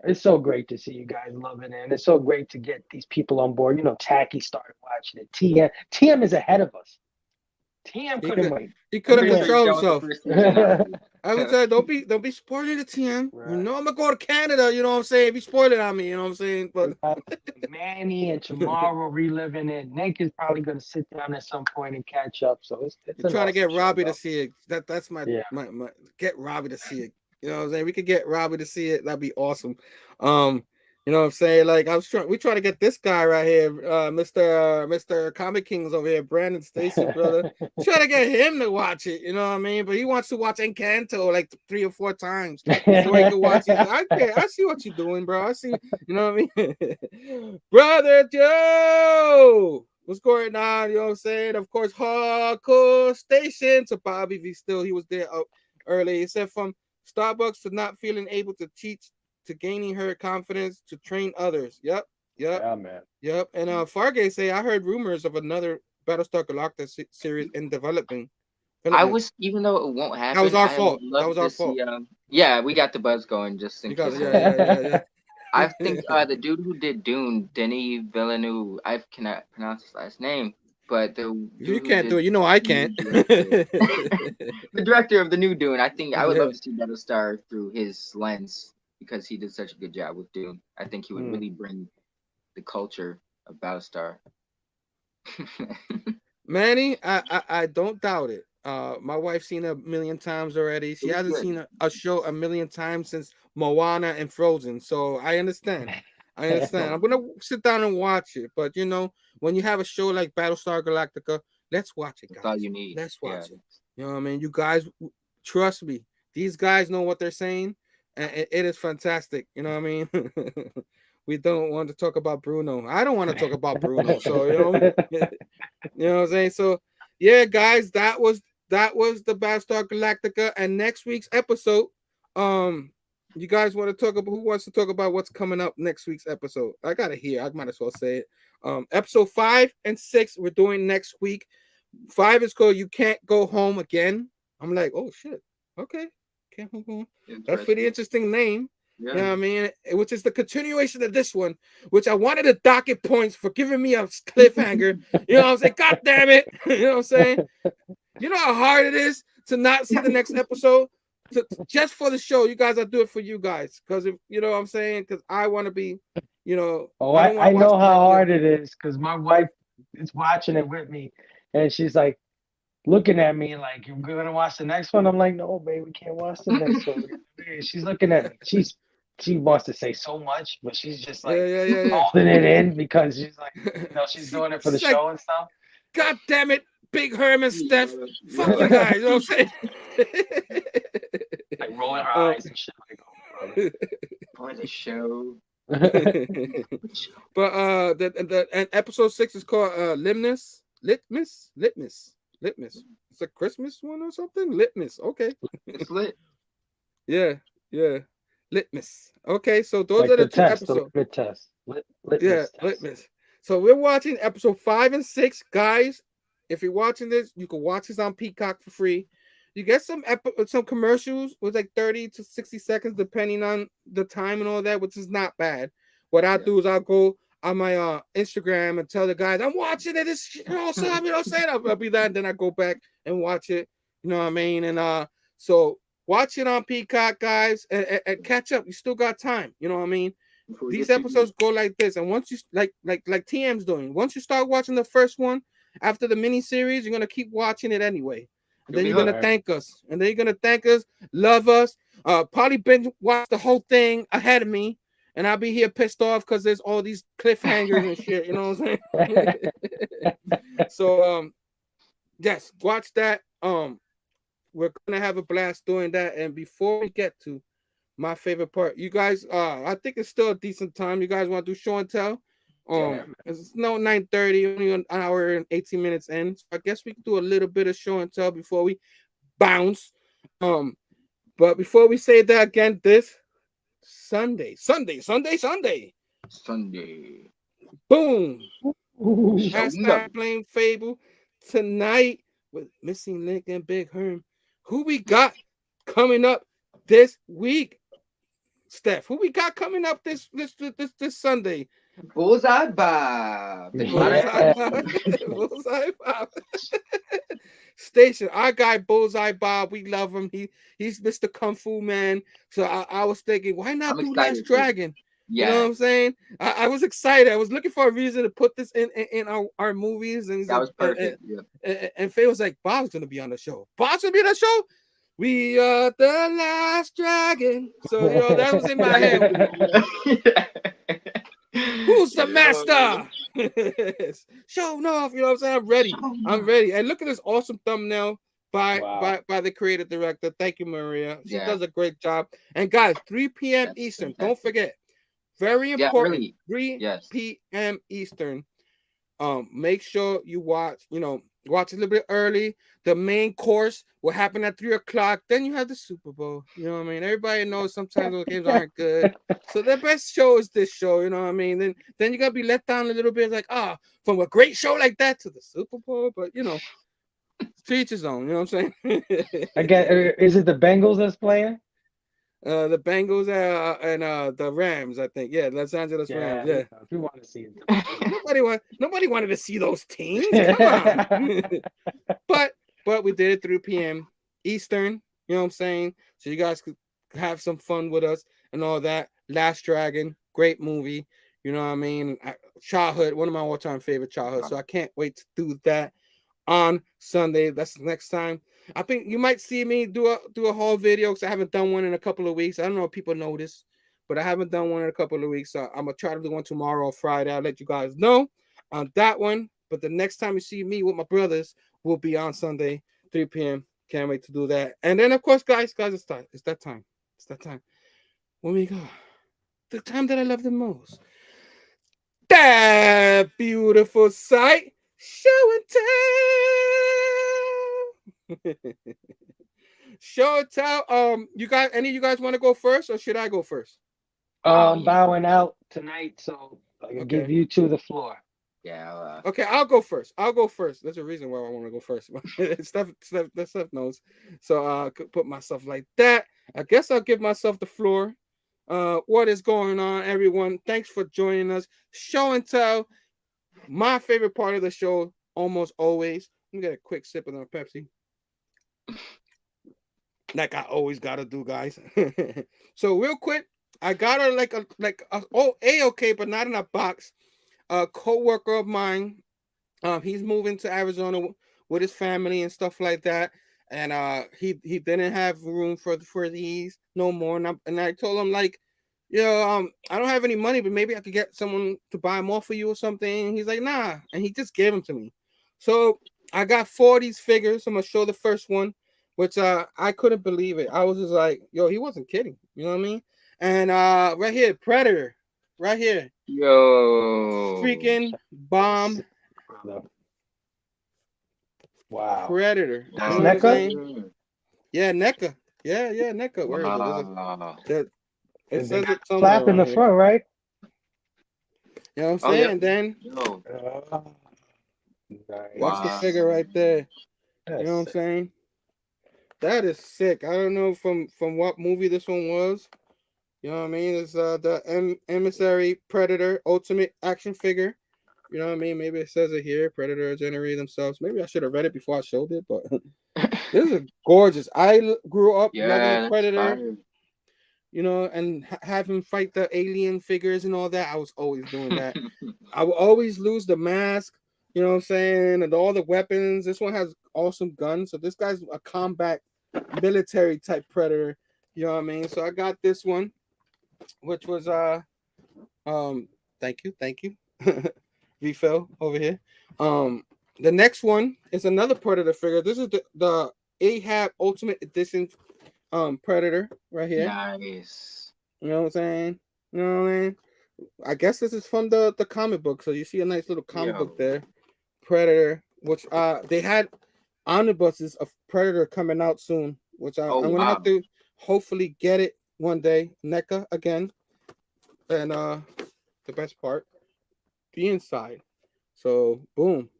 it's so great to see you guys loving it, and it's so great to get these people on board. Taqi started watching it. TM is ahead of us. TM couldn't wait. He couldn't Pretty sure control he's done with himself. the first season already. I would say don't be spoiling the TM. Right. I'm gonna go to Canada, you know what I'm saying? If you spoil it on me, you know what I'm saying? But Manny and Chamorro reliving it. Nick is probably gonna sit down at some point and catch up. So it's you're trying to get awesome Robbie show, to see it. That's my Yeah. my get Robbie to see it. You know what I'm saying? We could get Robbie to see it. That'd be awesome. You know what I'm saying? Like we trying to get this guy right here, Mr. ComicKings over here, Brandon Stacy, brother. Try to get him to watch it. You know what I mean? But he wants to watch Encanto like 3 or 4 times before he can watch it. I see what you're doing, bro. I see. You know what I mean? Brother Joe, what's going on? You know what I'm saying? Of course, hardcore station. So Bobby V he was there early. He said from Starbucks to not feeling able to teach, to gaining her confidence to train others. Yep. Yeah, man. Yep. And Fargate say I heard rumors of another Battlestar Galactica series in development. I was, even though it won't happen, that was our I fault. would love That was our to fault. see, yeah, we got the buzz going just in case. Yeah. I think the dude who did Dune, Denis Villeneuve, I cannot pronounce his last name, but the you can't do it. You know I can't. The director of the new Dune, I think I would love to see Battlestar through his lens, because he did such a good job with Dune. I think he would really bring the culture of Battlestar. Manny, I don't doubt it. My wife's seen it 1,000,000 times already. She hasn't seen a show 1,000,000 times since Moana and Frozen. So I understand. I'm gonna sit down and watch it. But when you have a show like Battlestar Galactica, let's watch it, guys. That's all you need. Let's watch it. You know what I mean? You guys, trust me. These guys know what they're saying, and it is fantastic. You know what I mean? We don't want to talk about Bruno. I don't want to talk about Bruno. So you know what I'm saying? So yeah, guys, that was the Battlestar Galactica, and next week's episode, You guys want to talk about, who wants to talk about what's coming up next week's episode? I got it here. I might as well say it. Episode 5 and 6 we're doing next week. 5 is called "You Can't Go Home Again." I'm like, oh shit, okay, can't go home. That's pretty interesting name. Yeah. You know what I mean? Which is the continuation of this one, which I wanted a docket points for giving me a cliffhanger. You know what I'm saying? God damn it! You know what I'm saying? You know how hard it is to not see the next episode. Just for the show, you guys, I do it for you guys, because if you know what I'm saying, because I want to be, you know, Oh, I don't want I to watch know the how regular. hard it is because my wife is watching it with me, and she's like looking at me like, "You're gonna watch the next one?" I'm like, "No, babe, we can't watch the next one." She's looking at me. She wants to say so much, but she's just like Yeah. holding it in because she's like, she's doing it for the She's like, show and stuff. God damn it, Big Herm and Stef, fuck you Yeah. guys. You know what I'm saying? Like rolling her Um, eyes and shit. Like, oh, brother. For the show. but and episode 6 is called Litmus. It's a Christmas one or something. Litmus. Okay. It's lit. Yeah. Litmus. Okay, so those Like are the the two test, the episodes. litmus test. Yeah, Litmus test. Litmus. So we're watching episode 5 and 6, guys. If you're watching this, you can watch this on Peacock for free. You get some commercials with like 30 to 60 seconds, depending on the time and all that, which is not bad. What I'll do is I'll go on my Instagram and tell the guys I'm watching it. It's awesome. You know what I'm saying? I'll be that, and then I go back and watch it. You know what I mean? And so watch it on Peacock, guys, and catch up. You still got time. You know what I mean? These episodes go like this, and once you like TM's doing, once you start watching the first one after the mini series, you're gonna keep watching it anyway, and then you're gonna thank us, love us. Probably binge watch the whole thing ahead of me, and I'll be here pissed off because there's all these cliffhangers and shit. You know what I'm saying? So yes, watch that. We're gonna have a blast doing that, and before we get to my favorite part, you guys, I think it's still a decent time. You guys want to do show and tell? It's no 9:30, only an hour and 18 minutes in. So I guess we can do a little bit of show and tell before we bounce. But before we say that again, this Sunday. Boom. Hashtag blame Phable tonight with Missing Link and Big Herm. Who we got coming up this week? Steph, who we got coming up this Sunday? Bullseye Bob. Bullseye Bob. Station, our guy Bullseye Bob, we love him. He's Mr. Kung Fu Man. So I was thinking, why not do Last Dragon? Yeah. You know what I'm saying? I was excited. I was looking for a reason to put this in our movies, and that was perfect. And Faye was like, Bob's gonna be on the show. Bob's gonna be on the show. We are the last dragon. So that was in my head. Who's the master? Show off. You know what I'm saying? I'm ready. And look at this awesome thumbnail by the creative director. Thank you, Maria. She does a great job. And guys, 3 p.m. Eastern. Don't forget. Very important. 3 p.m. Eastern. Make sure you watch a little bit early. The main course will happen at 3 o'clock. Then you have the Super Bowl. You know what I mean? Everybody knows sometimes those games aren't good. So the best show is this show. You know what I mean? Then you're gonna be let down a little bit, like from a great show like that to the Super Bowl. But to each his own. You know what I'm saying? Again, is it the Bengals that's playing? The Bengals and the Rams, I think. Yeah, Los Angeles Rams. Yeah. We want to see it. Nobody wanted to see those teams. Come on. but we did it 3 p.m. Eastern. You know what I'm saying? So you guys could have some fun with us and all that. Last Dragon, great movie. You know what I mean? Childhood, one of my all-time favorite childhood. So I can't wait to do that on Sunday. That's the next time. I think you might see me do a whole video because I haven't done one in a couple of weeks. I don't know if people notice, but I haven't done one in a couple of weeks. So I'm gonna try to do one tomorrow or Friday. I'll let you guys know on that one. But the next time you see me with my brothers will be on Sunday, 3 p.m. Can't wait to do that. And then of course, guys, it's that time. It's that time. When we go, the time that I love the most. That beautiful sight. Show and tell. Show and tell. You guys, any of you guys want to go first, or should I go first? Oh, I'm bowing out tonight, so I can give Okay. you two the floor. Yeah. Okay, I'll go first. I'll go first. There's a reason why I want to go first. Steph knows. So could put myself like that. I guess I'll give myself the floor. What is going on, everyone? Thanks for joining us. Show and tell. My favorite part of the show, almost always. Let me get a quick sip of the Pepsi. Like I always gotta do, guys. So real quick, I got her like a okay, but not in a box. A co-worker of mine, he's moving to Arizona with his family and stuff like that, and he didn't have room for these no more, and I told him like, I don't have any money, but maybe I could get someone to buy them off for you or something. And he's like, nah, and he just gave them to me. So I got 4 of these figures. I'm gonna show the first one, which I couldn't believe it. I was just like, yo, he wasn't kidding. You know what I mean? And right here, Predator, right here. Yo. Freaking bomb. Wow. Predator. You That's know what I'm NECA? saying? Yeah, NECA. Yeah, NECA. Where is it? Wow. It says it somewhere Flap in around the here. front, right? You know what I'm Oh, saying? yeah. And then Yo. Nice. that's the Wow. figure right there. That's You know what I'm sick. saying? That is sick. I don't know from what movie this one was. You know what I mean? It's the Emissary Predator Ultimate Action Figure. You know what I mean? Maybe it says it here. Predator generated themselves. Maybe I should have read it before I showed it, but this is gorgeous. I grew up loving the Yeah, that's Predator. fire. You know, and have him fight the alien figures and all that. I was always doing that. I would always lose the mask, you know what I'm saying, and all the weapons. This one has awesome guns. So this guy's a combat military type Predator. You know what I mean? So I got this one, which was thank you. Refill over here. The next one is another Predator figure. This is the Ahab Ultimate Edition Predator right here. Nice. You know what I'm saying? You know what I mean? I guess this is from the comic book. So you see a nice little comic book there. Predator, which they had omnibuses of Predator coming out soon, which I'm gonna have to hopefully get it one day. NECA again. And the best part, the inside. So boom.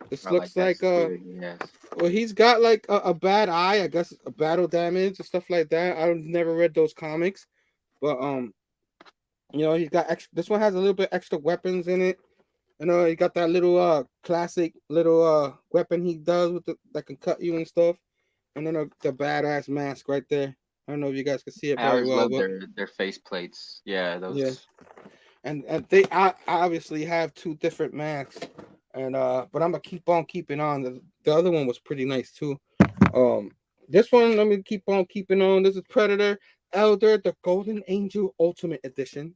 This looks like yes. well, he's got like a bad eye, I guess, a battle damage and stuff like that. I've never read those comics, but he's got extra. This one has a little bit extra weapons in it. You know, he got that little classic little weapon he does with that can cut you and stuff, and then the badass mask right there. I don't know if you guys can see it I very always well, love but their face plates. Yeah, those. yeah, and they obviously have 2 different masks, and but I'm gonna keep on keeping on. The other one was pretty nice too. This one, let me keep on keeping on. This is Predator Elder, the Golden Angel Ultimate Edition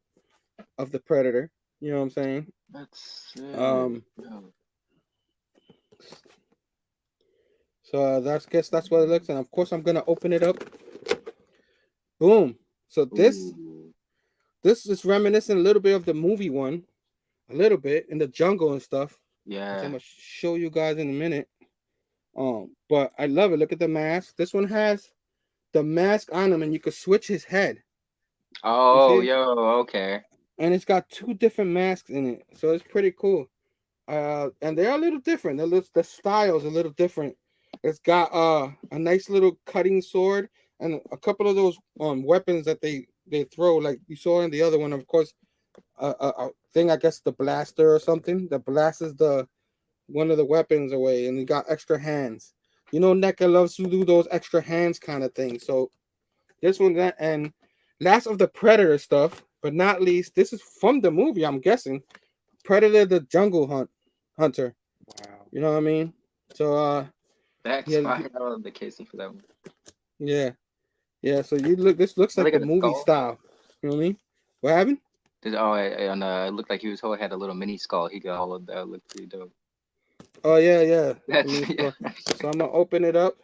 of the Predator. You know what I'm saying? That's So that's what it looks, and of course I'm gonna open it up. Boom. So this is reminiscent a little bit of the movie one, a little bit in the jungle and stuff. Yeah. I'm gonna show you guys in a minute. But I love it. Look at the mask. This one has the mask on him, and you can switch his head. Oh, yo, okay. And it's got 2 different masks in it, so it's pretty cool. And they're a little different. The style's a little different. It's got a nice little cutting sword and a couple of those weapons that they throw, like you saw in the other one. Of course, a thing, I guess the blaster or something. The blast is the one of the weapons away, and he got extra hands. You know, NECA loves to do those extra hands kind of things. So this one, that, and last of the Predator stuff, but not least, this is from the movie, I'm guessing. Predator the Jungle Hunter. Wow. You know what I mean? So That's fine. I love the casing for that one. Yeah. So this looks like a movie style. You know what I mean? What happened? It looked like he had a little mini skull. He got all of that. Looked pretty dope. Oh yeah. That's So I'm gonna open it up,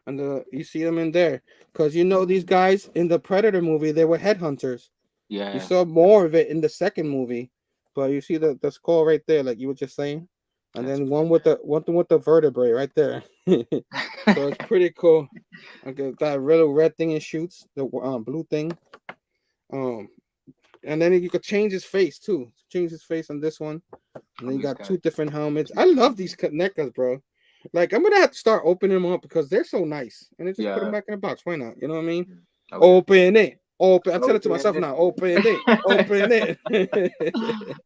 and you see them in there, because these guys in the Predator movie, they were headhunters. Yeah. You saw more of it in the second movie, but you see the skull right there, like you were just saying. and That's then pretty one with the vertebrae right there. So it's pretty cool. Okay, that little red thing it shoots, the blue thing. Um, and then you could change his face too. Change his face on this one. And then you He's got got two different helmets. I love these NECAs, bro. Like I'm gonna have to start opening them up because they're so nice. And then just put them yeah. back in the box. Why not? You know what I mean? Okay. Open it. Open. I'm telling it to Open myself it. now. Open it. Open it.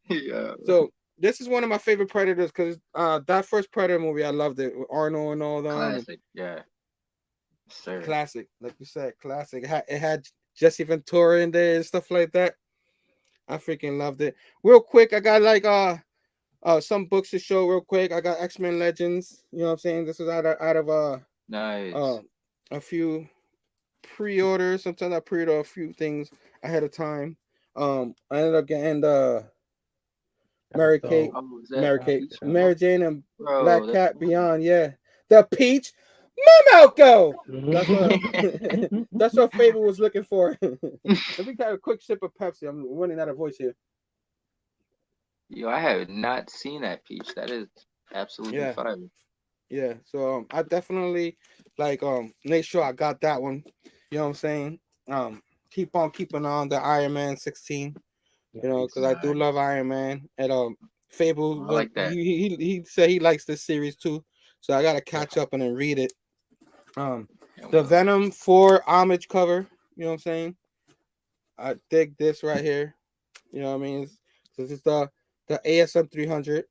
Yeah. So this is one of my favorite Predators because that first Predator movie I loved it with Arnold and all them. Classic. Yeah. Sir. Classic, like you said, classic. It had Jesse Ventura in there and stuff like that. I freaking loved it. Real quick, I got like some books to show real quick. I got X-Men Legends. You know what I'm saying? This is out of uh Nice. a few pre-orders. Sometimes I pre-order a few things ahead of time. I ended up getting the Mary Kate, So Oh, is that Peach Mary Remote? Jane and Bro, Black that's Cat fun. Beyond. Yeah, the Peach Momoko. That's what that's what Fable was looking for. Let me get a quick sip of Pepsi. I'm running out of voice here. Yo, I have not seen that Peach. That is absolutely Yeah, fire. yeah. So I definitely like make sure I got that one. You know what I'm saying? Keep on keeping on the Iron Man 16. You know, because I do love Nice. Iron Man. And Fable I went. like that. He said he likes this series too, so I gotta yeah. catch up and then read it. Um, And the well, Venom 4 homage cover. You know what I'm saying? I dig this right here. You know what I mean? This is the ASM 300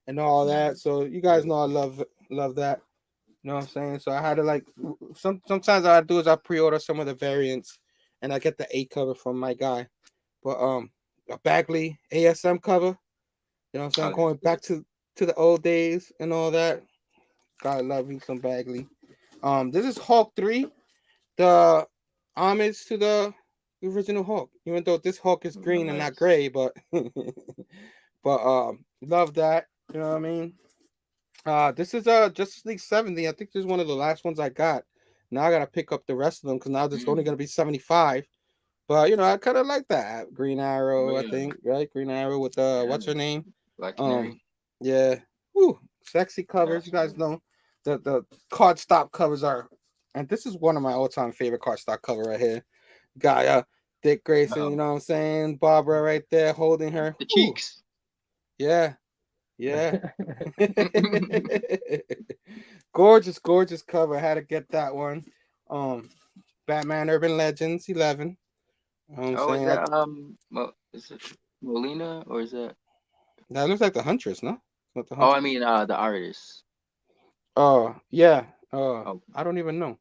and all that. nice. So you guys know I love that. You know what I'm saying? So I had to like sometimes I do is I pre-order some of the variants and I get the A cover from my guy. But a Bagley ASM cover, you know what I'm saying? Oh, that's Going good. back to the old days and all that. Gotta love me some Bagley. This is Hulk 3, the homage to the original Hulk. Even though this Hulk is green and not Nice. gray, but but love that. You know what I mean? This is Justice League 70. I think this is one of the last ones I got. Now I gotta pick up the rest of them because now there's only Mm. gonna be 75. But you know, I kind of like that Green Oh Arrow. I yeah. think right, Green Arrow with Yeah. what's her name? Black Um, Canary. yeah, woo, sexy covers. You That's guys cool. know the card stop covers are, and this is one of my all time favorite card stop cover right here. Got Dick Grayson. You Oh, know what I'm saying? Barbara right there holding her. the Woo, cheeks. yeah, yeah. Gorgeous, gorgeous cover. I had to get that one. Um, Batman Urban Legends 11. You know what I'm Oh, is saying? that is it Molina or is that? That looks like the Huntress, no? Not the Oh, I Huntress. mean the artist. Oh, yeah. Oh, I don't even know.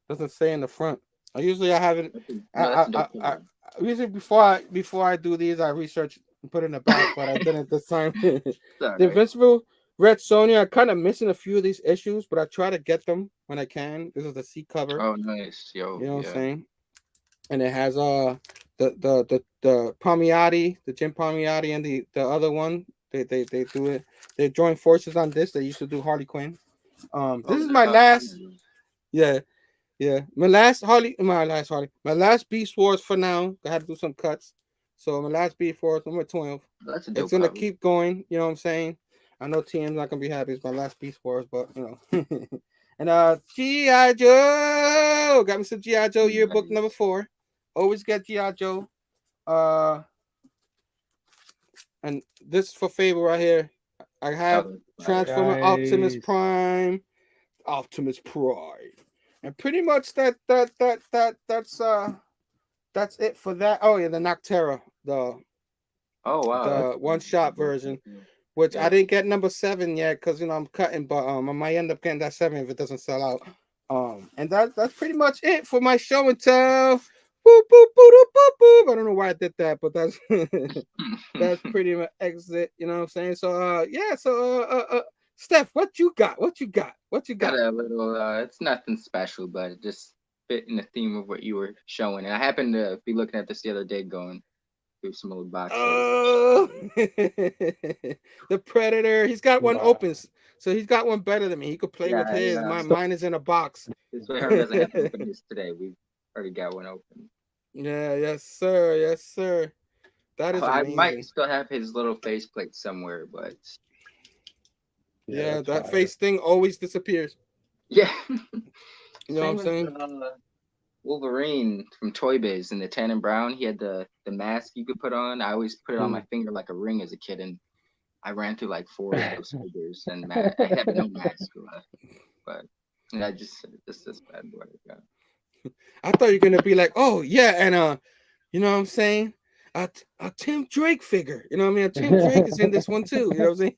Doesn't say in the front. I have it. no, that's a dope I cover. usually before I do these, I research and put in the back, but I didn't this time. The It's all right. Invincible Red Sonya, I kind of missing a few of these issues, but I try to get them when I can. This is the C cover. Oh, nice. You Yo, know what I'm yeah. saying? And it has the Palmiotti, the Jim Palmiotti, and the other one. They do it. They join forces on this. They used to do Harley Quinn. This Oh, is that's my awesome. last. Yeah, yeah. My last Beast Wars for now. I had to do some cuts. So my last Beast Wars number 12. That's a It's dope gonna cover. keep going. You know what I'm saying? I know TM's not gonna be happy. It's my last Beast Wars, but you know. And G.I. Joe got me some G.I. Joe yearbook number Nice. 4. Always get G.I. Joe. Uh, and this for Fable right here. I Oh, have that's fire. Transformer Optimus Nice. Prime, Optimus Prime, and pretty much that's it for that. Oh yeah, the Noctera, Oh wow, the that's a one good shot book version, right there. which I Yeah. didn't get number 7 yet because you know I'm cutting, but I might end up getting that 7 if it doesn't sell out. And that's pretty much it for my show and tell. Boop, boop, boop, boop, boop, boop. I don't know why I did that, but that's that's pretty much exit. You know what I'm saying? So yeah. So Steph, what you got? What you got? What you Got got? a little. It's nothing special, but it just fit in the theme of what you were showing. And I happened to be looking at this the other day, going through some old boxes. Oh, the Predator. He's got one Nah. open, so he's got one better than me. He could play with Yeah, his. yeah. So Mine is in a box. This way, Herm doesn't have to Yeah, open his today. We've already got one open. yes, sir. Yes, sir. That is I might amazing. still have his little faceplate somewhere, but Yeah, that fire. face thing always disappears. Yeah. You know what I'm Same saying? as Wolverine from Toy Biz in the tan and brown. He had the mask you could put on. I always put it on my finger like a ring as a kid, and I ran through like 4 of those figures, and I had no mask left. But I just this bad boy. I thought you were gonna be like, oh yeah, and you know what I'm saying? A Tim Drake figure. You know what I mean? A Tim Drake is in this one too. You know what I'm saying?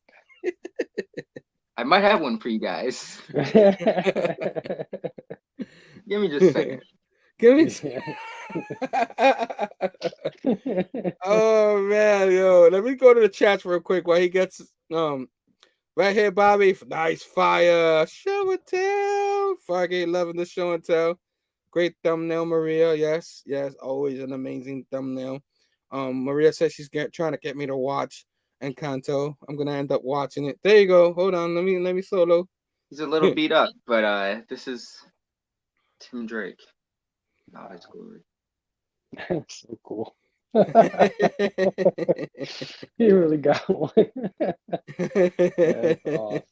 I might have one for you guys. Give me just a second. Give me. Oh man, yo, let me go to the chats real quick while he gets right here, Bobby. Nice fire. Show and tell. Fargate loving the show and tell. Great thumbnail, Maria. Yes, always an amazing thumbnail. Maria says she's trying to get me to watch Encanto. I'm gonna end up watching it. There you go. Hold on, let me solo. He's a little beat up, but this is Tim Drake. Oh, it's glory. So cool. He really got one. That's awesome.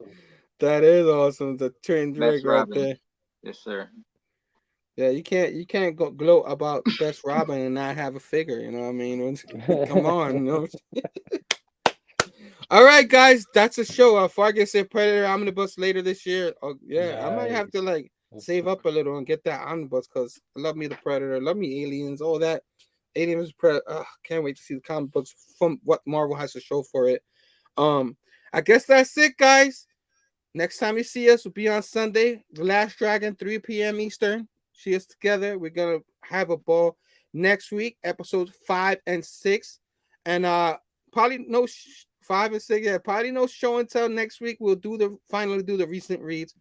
That is awesome. The Tim Drake Best right Robin. there. Yes, sir. Yeah, you can't go gloat about Best Robin and not have a figure. You know what I mean? Come on, you know. All right, guys, that's a show. Fargate said Predator Omnibus later this year. Oh yeah, nice. I might have to like save up a little and get that omnibus because I love me the Predator, love me Aliens, all that. Aliens Predator. Can't wait to see the comic books from what Marvel has to show for it. I guess that's it, guys. Next time you see us will be on Sunday, The Last Dragon, 3 p.m. Eastern. See us together. We're gonna have a ball next week, episodes 5 and 6, and probably no 5 and 6. Yeah, probably no show and tell next week. We'll finally do the recent reads.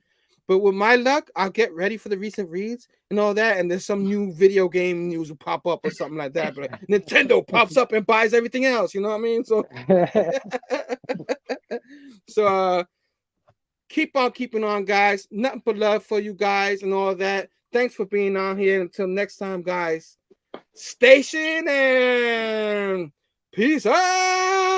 But with my luck, I'll get ready for the recent reads and all that. And there's some new video game news will pop up or something like that. But Nintendo pops up and buys everything else. You know what I mean? So, keep on keeping on, guys. Nothing but love for you guys and all that. Thanks for being on here. Until next time, guys. Station and peace out.